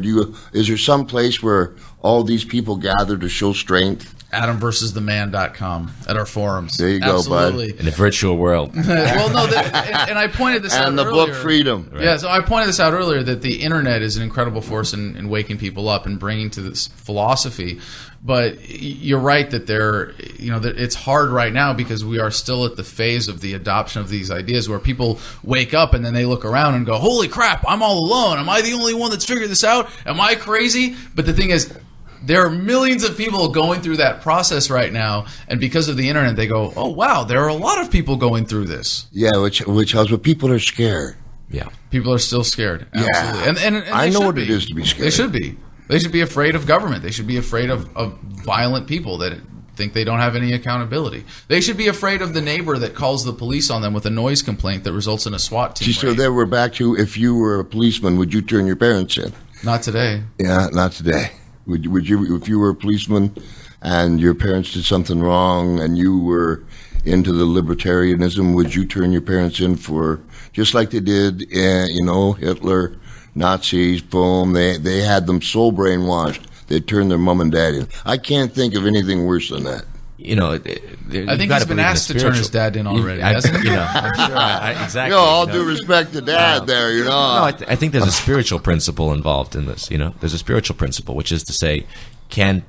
is there some place where all these people gather to show strength? AdamVersusTheMan.com at our forums. There you go, bud. In a virtual world. Well, no, and I pointed this out earlier. And the book Freedom. Right. Yeah, so I pointed this out earlier that the internet is an incredible force in waking people up and bringing to this philosophy. But you're right that that it's hard right now because we are still at the phase of the adoption of these ideas where people wake up and then they look around and go, holy crap, I'm all alone. Am I the only one that's figured this out? Am I crazy? But the thing is, there are millions of people going through that process right now, and because of the internet, they go, oh, wow, there are a lot of people going through this. Yeah, which helps, but people are scared. Yeah. People are still scared. Absolutely. Yeah. And I know what it is to be scared. They should be. They should be afraid of government. They should be afraid of violent people that think they don't have any accountability. They should be afraid of the neighbor that calls the police on them with a noise complaint that results in a SWAT team. So there we're back to, if you were a policeman, would you turn your parents in? Not today. Yeah, not today. Would you, if you were a policeman and your parents did something wrong and you were into the libertarianism, would you turn your parents in for, just like they did, Hitler, Nazis, boom, they had them so brainwashed, they turned their mom and dad in. I can't think of anything worse than that. I think he's been asked to turn his dad in already, hasn't he? I'm sure. Exactly. All due respect to Dad there, No, I think there's a spiritual principle involved in this. There's a spiritual principle, which is to say, do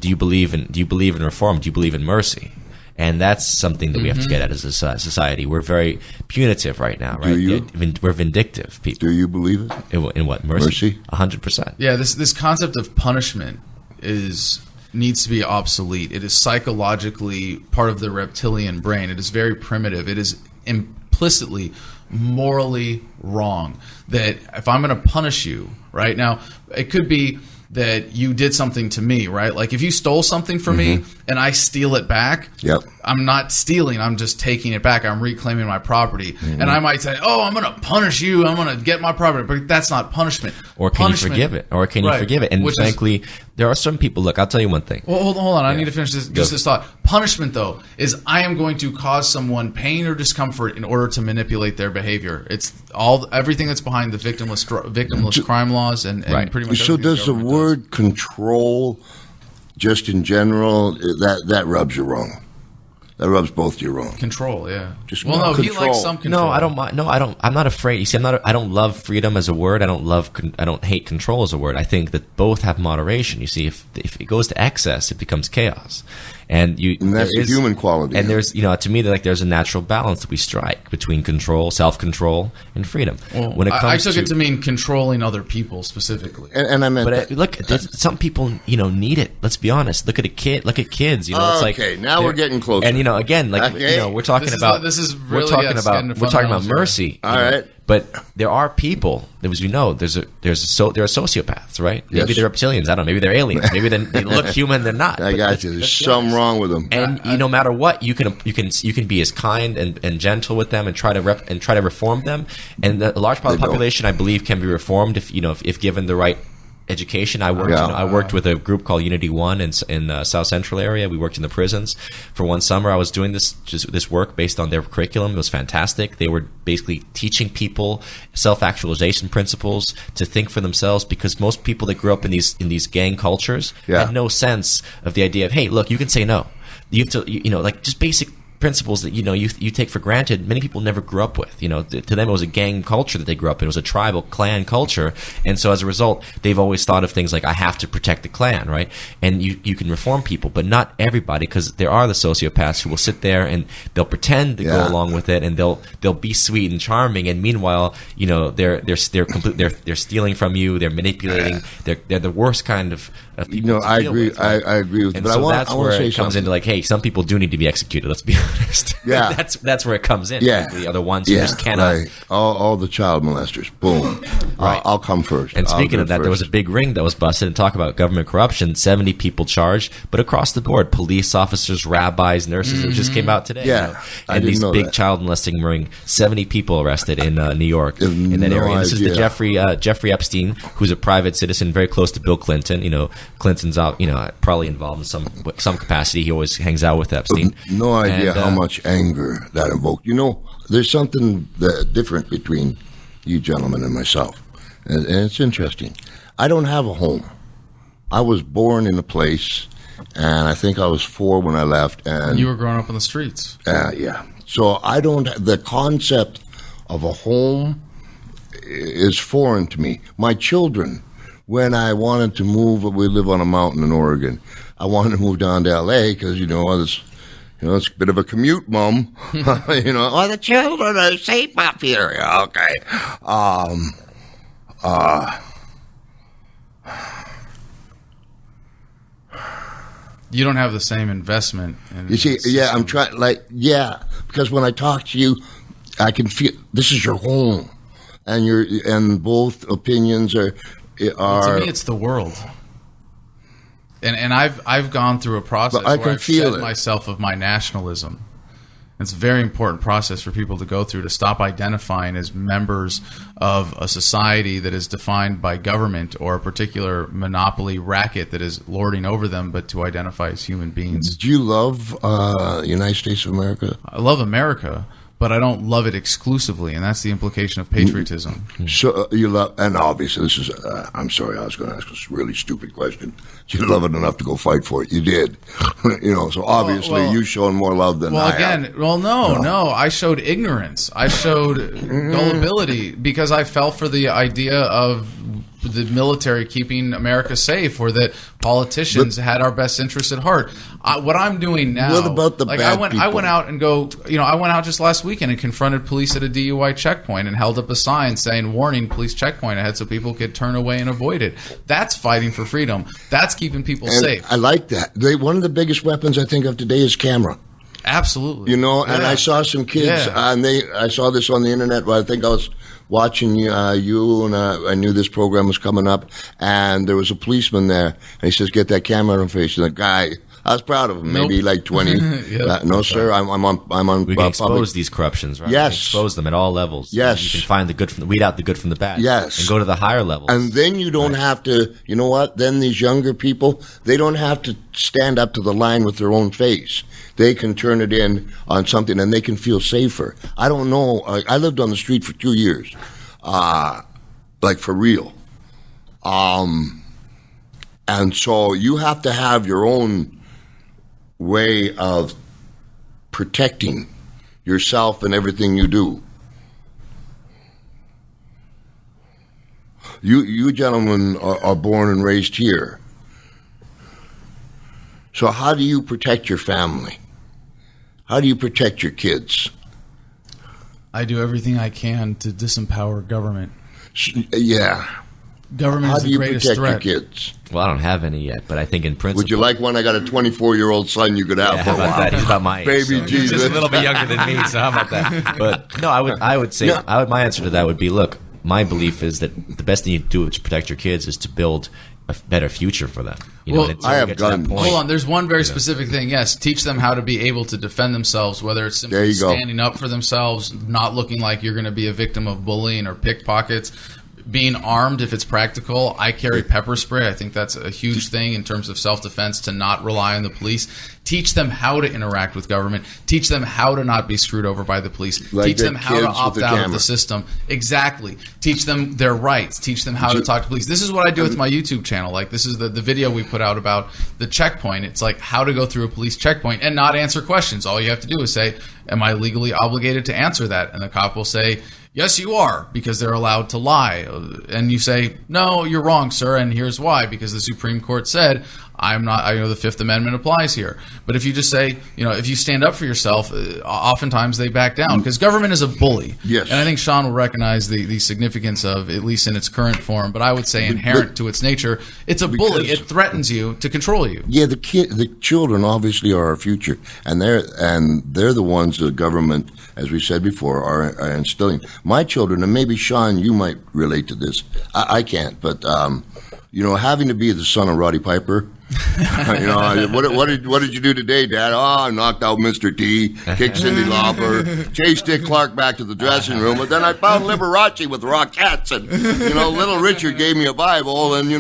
you believe in reform? Do you believe in mercy? And that's something that we have to get at as a society. We're very punitive right now, right? Do you? We're vindictive people. Do you believe it? In what? Mercy? 100%. Yeah, this concept of punishment needs to be obsolete. It is psychologically part of the reptilian brain. It is very primitive. It is implicitly morally wrong that if I'm going to punish you, right? Now, it could be that you did something to me, right? Like if you stole something from me and I steal it back, I'm not stealing, I'm just taking it back. I'm reclaiming my property. And I might say, oh, I'm going to punish you. I'm going to get my property. But that's not punishment. Or can you forgive it? And frankly, there are some people, look, I'll tell you one thing. Well, hold on. I need to finish this thought. Punishment, though, is I am going to cause someone pain or discomfort in order to manipulate their behavior. It's everything that's behind the victimless crime laws and pretty much. So does the word control, just in general, that rubs you wrong? That rubs both you wrong. Control, yeah. He likes some control. No, I don't mind. No, I don't. I'm not afraid. You see, I don't love freedom as a word. I don't hate control as a word. I think that both have moderation. You see, if it goes to excess, it becomes chaos. And that's a human quality. And there's, to me, there's a natural balance that we strike between control, self-control, and freedom. Well, when it comes I took it to mean controlling other people specifically. And I meant, but look, some people, need it. Let's be honest. Look at a kid. Look at kids. It's like, okay, now we're getting closer. And again, we're talking about mercy. All right. But there are people, as we know, there are sociopaths, right? Maybe they're reptilians. I don't know. Maybe they're aliens. Maybe they look human. They're not. I got you. There's something wrong with them. And no matter what, you can be as kind and gentle with them and try to reform them. And a large part of the population, I believe, can be reformed if given the right education. I worked with a group called Unity One in South Central area. We worked in the prisons for one summer. I was doing this work based on their curriculum. It was fantastic. They were basically teaching people self-actualization principles to think for themselves, because most people that grew up in these gang cultures had no sense of the idea of, hey, look, you can say no. You have to, just basic principles that you take for granted. Many people never grew up with. To them it was a gang culture that they grew up in. It was a tribal clan culture, and so as a result, they've always thought of things like, I have to protect the clan, right? And you can reform people, but not everybody, because there are the sociopaths who will sit there and they'll pretend to go along with it, and they'll be sweet and charming, and meanwhile, they're stealing from you, they're manipulating, they're the worst kind of people. I agree. I agree with you. But so that's where it comes into, like, hey, some people do need to be executed. Let's be honest. Yeah, that's where it comes in. Yeah, the other ones who just cannot. Right. All the child molesters. Boom. Right. I'll come first. And speaking of that, there was a big ring that was busted. And talk about government corruption. 70 people charged, but across the board, police officers, rabbis, nurses. It just came out today. Yeah, and these big child molesting ring. 70 people arrested in New York in that area. And this is the Jeffrey Epstein, who's a private citizen, very close to Bill Clinton. Clinton's out. Probably involved in some capacity. He always hangs out with Epstein. No idea how much anger that evoked. There's something different between you gentlemen and myself, and it's interesting. I don't have a home. I was born in a place, and I think I was 4 when I left. And you were growing up on the streets. Yeah. So I don't. The concept of a home is foreign to me. My children, when I wanted to move, we live on a mountain in Oregon. I wanted to move down to L.A. because it's a bit of a commute, Mom. The children are safe up here. Okay. You don't have the same investment. You see, I'm trying, because when I talk to you, I can feel this is your home, and both opinions are. To me, it's the world. And I've gone through a process where I've shed myself of my nationalism. It's a very important process for people to go through to stop identifying as members of a society that is defined by government or a particular monopoly racket that is lording over them, but to identify as human beings. Do you love the United States of America? I love America, but I don't love it exclusively, and that's the implication of patriotism. So you love, and obviously this is, I'm sorry, I was going to ask a really stupid question. You love it enough to go fight for it. You did. So obviously you showed more love than I have. No. I showed ignorance. I showed gullibility because I fell for the idea of the military keeping America safe, or that politicians had our best interests at heart. What I'm doing now, what about the bad people? I went out and I went out just last weekend and confronted police at a DUI checkpoint and held up a sign saying, "Warning, police checkpoint ahead," so people could turn away and avoid it. That's fighting for freedom. That's keeping people safe. I like that. One of the biggest weapons I think of today is camera. Absolutely. And I saw some kids, and I saw this on the internet, but I think I was watching you, and I knew this program was coming up, and there was a policeman there, and he says, "Get that camera on face." And the guy, I was proud of him, maybe like 20. No, sir, I'm on. We can expose these corruptions, right? Yes, expose them at all levels. Yes, you can find the good weed out the good from the bad. Yes, and go to the higher levels. And then you don't have to. You know what? Then these younger people, they don't have to stand up to the line with their own face. They can turn it in on something, and they can feel safer. I don't know. I lived on the street for 2 years, like for real. And so you have to have your own way of protecting yourself and everything you do. You gentlemen are born and raised here. So how do you protect your family? How do you protect your kids? I do everything I can to disempower government. Yeah. Government is the greatest threat. How do you protect your kids? Well, I don't have any yet, but I think in principle. Would you like one? I got a 24-year-old son you could have for a while. That? He's about my age. Baby so Jesus. He's just a little bit younger than me, so how about that? But no, I would say my answer to that would be, look, my belief is that the best thing you do to protect your kids is to build a better future for them. I have guns. Hold on, there's one very specific thing. Yes, teach them how to be able to defend themselves, whether it's simply standing up for themselves, not looking like you're going to be a victim of bullying or pickpockets, being armed if it's practical. I carry pepper spray. I think that's a huge thing in terms of self-defense, to not rely on the police. Teach them how to interact with government. Teach them how to not be screwed over by the police. Teach them how to opt out of the system. Exactly. Teach them their rights. Teach them how to talk to police. This is what I do with my YouTube channel. Like, this is the video we put out about the checkpoint. It's like how to go through a police checkpoint and not answer questions. All you have to do is say, am I legally obligated to answer that? And the cop will say, yes, you are, because they're allowed to lie. And you say, no, you're wrong, sir, and here's why, because the Supreme Court said I'm not, the Fifth Amendment applies here. But if you just say, if you stand up for yourself, oftentimes they back down, because government is a bully. Yes. And I think Sean will recognize the significance of, at least in its current form, but I would say inherent to its nature, it's a bully. It threatens you to control you. Yeah, the children obviously are our future, and they're the ones the government, as we said before, are instilling. My children, and maybe Sean, you might relate to this. I can't, but having to be the son of Roddy Piper. What did you do today, Dad? Oh, I knocked out Mr. T, kicked Cyndi Lauper, chased Dick Clark back to the dressing room, but then I found Liberace with Rockettes, and little Richard gave me a Bible, and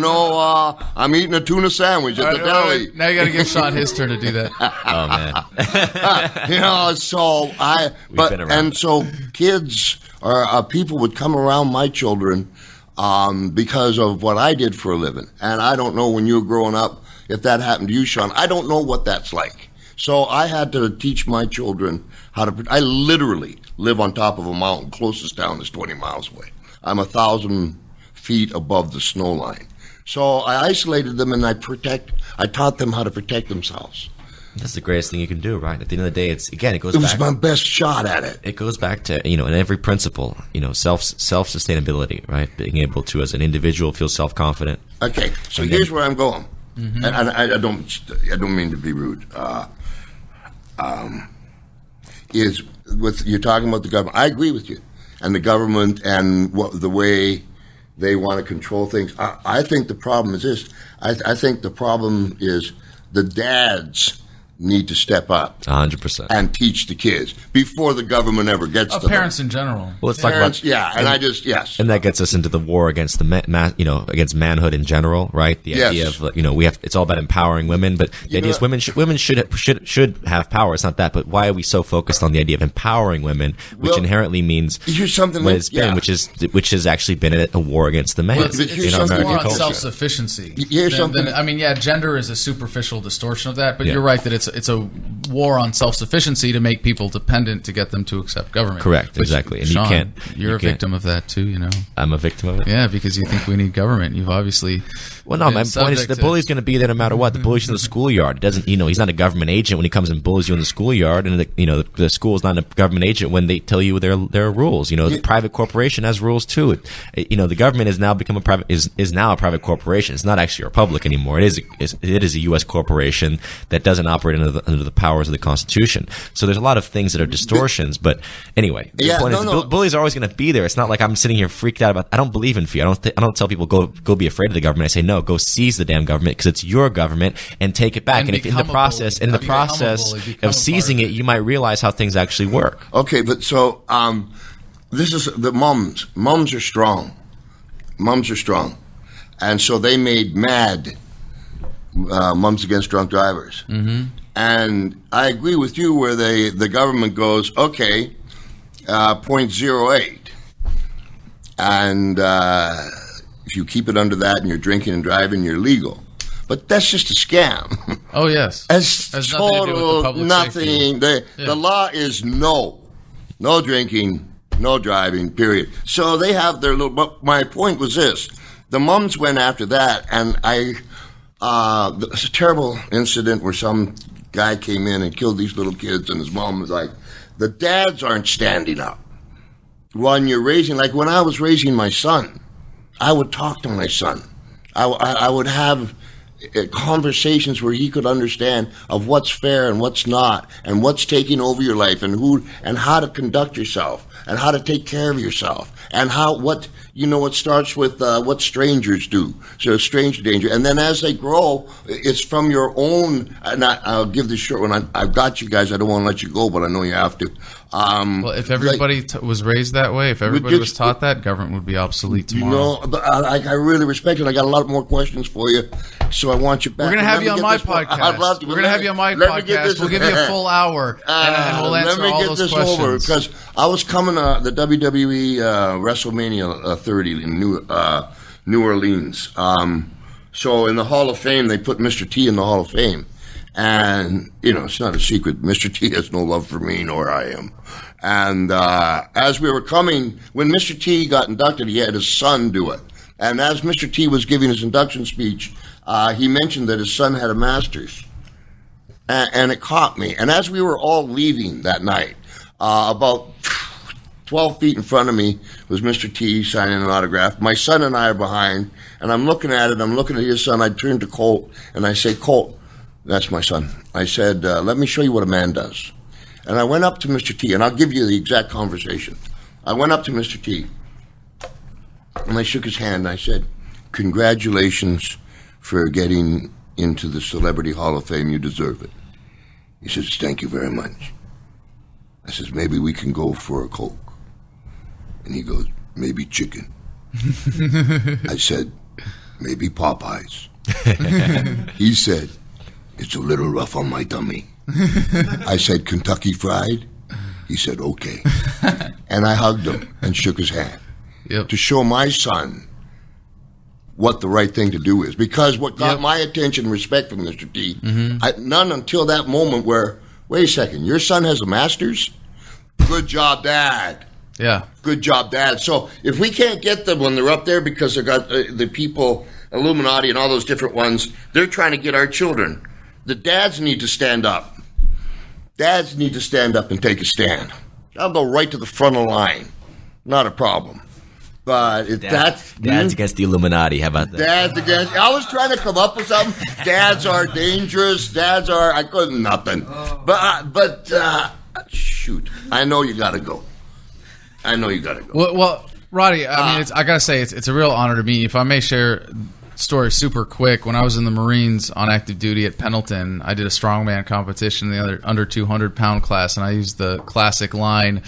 I'm eating a tuna sandwich at the deli. Right. Now you got to give Sean his turn to do that. Oh man. So kids or people would come around my children because of what I did for a living, and I don't know when you were growing up. If that happened to you, Sean, I don't know what that's like. So I had to teach my children how to. I literally live on top of a mountain. Closest town is 20 miles away. I'm 1,000 feet above the snow line. So I isolated them, and I taught them how to protect themselves. That's the greatest thing you can do, right? At the end of the day, it goes. It was my best shot at it. It goes back to in every principle, self sustainability, right? Being able to, as an individual, feel self-confident. Okay, so here's where I'm going. Mm-hmm. And I don't mean to be rude. Is with you're talking about the government? I agree with you, and the government and the way they want to control things. I think the problem is this. I think the problem is the dads need to step up 100% and teach the kids before the government ever gets to them. Parents in general. Well, let's talk about and that gets us into the war against the against manhood in general, right? The idea of it's all about empowering women, but the idea is women should have power. It's not that, but why are we so focused on the idea of empowering women, which inherently means here's something what it's been, which has actually been a war against the men in our American more culture. on self-sufficiency. Gender is a superficial distortion of that, but you're right that it's a war on self-sufficiency to make people dependent to get them to accept government. Correct, exactly. And Sean, you're a victim of that too, I'm a victim of it. Yeah, because you think we need government. You've obviously my point is the bully's going to be there no matter what. The bully's in the schoolyard. It doesn't, he's not a government agent when he comes and bullies you in the schoolyard, and the school's not a government agent when they tell you there are rules. The private corporation has rules too. The government has now become is now a private corporation. It's not actually a republic anymore. It is a U.S. corporation that doesn't operate under the powers of the Constitution. So there's a lot of things that are distortions. But anyway, the point is bullies are always going to be there. It's not like I'm sitting here freaked out about. I don't believe in fear. I don't tell people go be afraid of the government. I say no, go seize the damn government because it's your government and take it back. And if in the process of seizing it, you might realize how things actually work. Okay, but so this is the mums. Mums are strong. Mums are strong, and so they made MAD. Mums Against Drunk Drivers. Mm-hmm. And I agree with you where the government goes, okay, 0.08. And if you keep it under that and you're drinking and driving, you're legal. But that's just a scam. Oh, yes. It's has total nothing. The law is no drinking, no driving, period. So they have their little, but my point was this. The mums went after that, and it's a terrible incident where some guy came in and killed these little kids, and his mom was like, the dads aren't standing up. When you're raising, like when I was raising my son, I would talk to my son. I would have conversations where he could understand of what's fair and what's not, and what's taking over your life, and how to conduct yourself, and how to take care of yourself, and it starts with what strangers do. So stranger danger. And then as they grow, it's from your own, and I'll give this short one. I've got you guys. I don't want to let you go, but I know you have to. Well, if everybody was raised that way, if everybody was taught that, government would be obsolete tomorrow. But I really respect it. I got a lot more questions for you, so I want you back. We're going to have you on my podcast. I'd love to. We're going to have you on my podcast. We'll give you a full hour, and we'll answer all those questions. Let me get this over, because I was coming to the WWE WrestleMania 30 in New Orleans. So in the Hall of Fame, they put Mr. T in the Hall of Fame. And, it's not a secret. Mr. T has no love for me, nor I am. And as we were coming, when Mr. T got inducted, he had his son do it. And as Mr. T was giving his induction speech, he mentioned that his son had a master's. And it caught me. And as we were all leaving that night, about 12 feet in front of me was Mr. T signing an autograph. My son and I are behind, and I'm looking at it. I'm looking at his son. I turn to Colt, and I say, Colt, that's my son. I said, let me show you what a man does. And I went up to Mr. T, and I'll give you the exact conversation. I went up to Mr. T, and I shook his hand, and I said, congratulations for getting into the Celebrity Hall of Fame. You deserve it. He says, thank you very much. I says, maybe we can go for a Coke. And he goes, maybe chicken. I said, maybe Popeyes. He said, it's a little rough on my tummy. I said, Kentucky Fried? He said, okay. And I hugged him and shook his hand to show my son what the right thing to do is. Because what got my attention and respect from Mr. T, none until that moment where, wait a second, your son has a master's? Good job, Dad. Yeah. Good job, Dad. So if we can't get them when they're up there because they got the people, Illuminati and all those different ones, they're trying to get our children. The dads need to stand up. Dads need to stand up and take a stand. I'll go right to the front of the line. Not a problem. But Dad's against the Illuminati. How about that? Dad's against. I was trying to come up with something. Dads are dangerous. I couldn't nothing. But shoot, I know you got to go. Well, Roddy, I mean, I gotta say, it's a real honor to me. If I may share story super quick. When I was in the Marines on active duty at Pendleton, I did a strongman competition in the under 200-pound class, and I used the classic line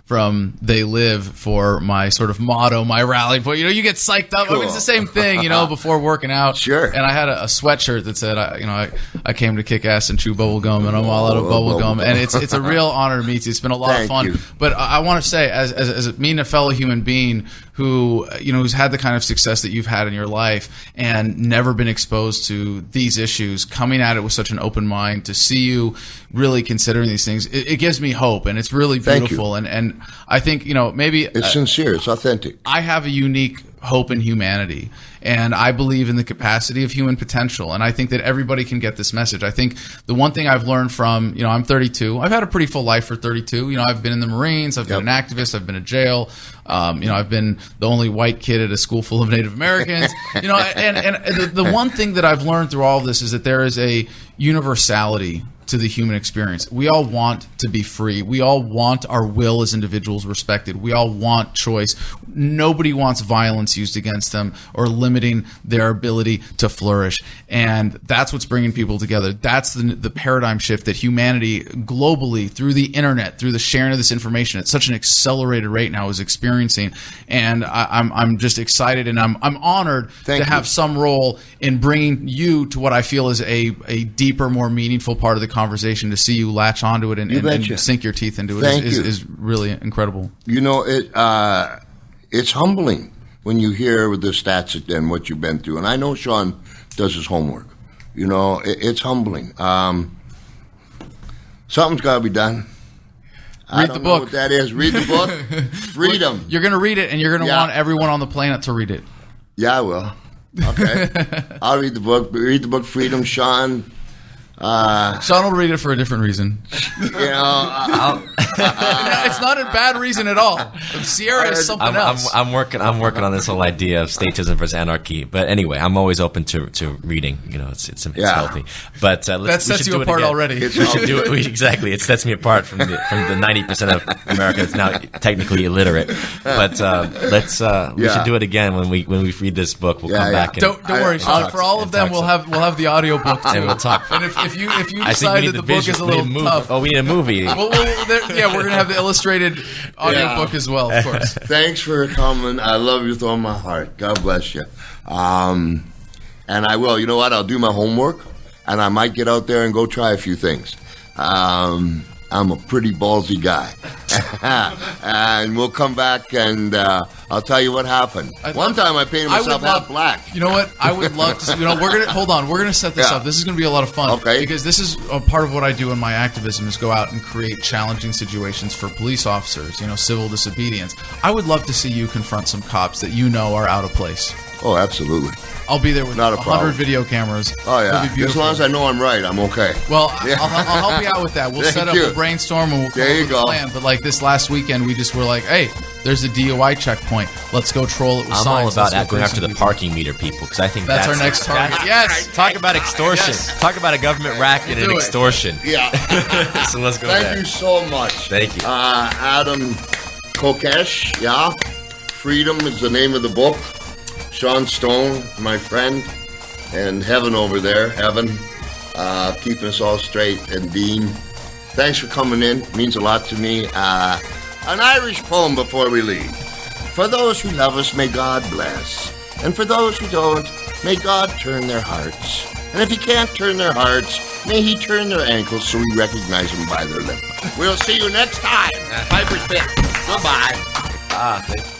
from They Live for my sort of motto, my rally point. You get psyched up. Cool. I mean, it's the same thing, before working out. Sure. And I had a sweatshirt that said, I came to kick ass and chew bubble gum, and I'm all out of bubble gum. And it's a real honor to meet you. It's been a lot of fun. But I want to say, as me and a fellow human being who, who's had the kind of success that you've had in your life and never been exposed to these issues, coming at it with such an open mind, to see you really considering these things, it gives me hope, and it's really beautiful. And I think, maybe it's sincere, it's authentic. I have a unique hope in humanity, and I believe in the capacity of human potential, and I think that everybody can get this message. I think the one thing I've learned from, I'm 32. I've had a pretty full life for 32. I've been in the Marines, I've been an activist, I've been in jail. I've been the only white kid at a school full of Native Americans. And the one thing that I've learned through all of this is that there is a universality to the human experience. We all want to be free. We all want our will as individuals respected. We all want choice. Nobody wants violence used against them or limiting their ability to flourish. And that's what's bringing people together. That's the paradigm shift that humanity globally, through the internet, through the sharing of this information at such an accelerated rate now, is experiencing. And I'm just excited, and I'm honored to have some role in bringing you to what I feel is a deeper, more meaningful part of the conversation. To see you latch onto it and sink your teeth into it is really incredible. It's humbling when you hear the stats and what you've been through. And I know Sean does his homework. It's humbling. Something's got to be done. Read the book. What that is. Read the book. Freedom. You're going to read it, and you're going to want everyone on the planet to read it. Yeah, I will. Okay. I'll read the book. Read the book, Freedom, Sean. Sean will read it for a different reason. It's not a bad reason at all. Sierra is something else. I'm working on this whole idea of statism versus anarchy. But anyway, I'm always open to reading. It's healthy. But that sets you apart already. We should do it. Exactly. It sets me apart from the 90% of America that's now technically illiterate. But we should do it again when we read this book. We'll come back. Don't worry, Sean. For all of them, we'll have the audio book too. And we'll talk. And if you decide that the book is a little tough, we need a movie. We're gonna have the illustrated audio book as well, of course. Thanks for coming. I love you with all my heart. God bless you. And I will. You know what? I'll do my homework, and I might get out there and go try a few things. I'm a pretty ballsy guy. And we'll come back, and I'll tell you what happened. One time I painted myself half black. You know what? I would love to. We're gonna set this up. This is gonna be a lot of fun. Okay. Because this is a part of what I do in my activism, is go out and create challenging situations for police officers. Civil disobedience. I would love to see you confront some cops that are out of place. Oh, absolutely. I'll be there with 100 video cameras. Oh, yeah. As long as I know I'm right, I'm okay. Well, I'll help you out with that. We'll set up, we'll brainstorm, and we'll come up with a plan. But like this last weekend, we just were like, hey, there's a DUI checkpoint. Let's go troll it with signs. I'm all about going after the parking meter people, because I think that's our next target. Yes. Talk about extortion. Yes. Talk about a government racket and extortion. Yeah. So let's go there. Thank you so much. Thank you. Adam Kokesh, Freedom is the name of the book. Sean Stone, my friend, and Heaven over there, keeping us all straight, and Dean. Thanks for coming in. It means a lot to me. An Irish poem before we leave. For those who love us, may God bless. And for those who don't, may God turn their hearts. And if he can't turn their hearts, may he turn their ankles so we recognize them by their limp. We'll see you next time. Piper's Pit. Goodbye. Thank you.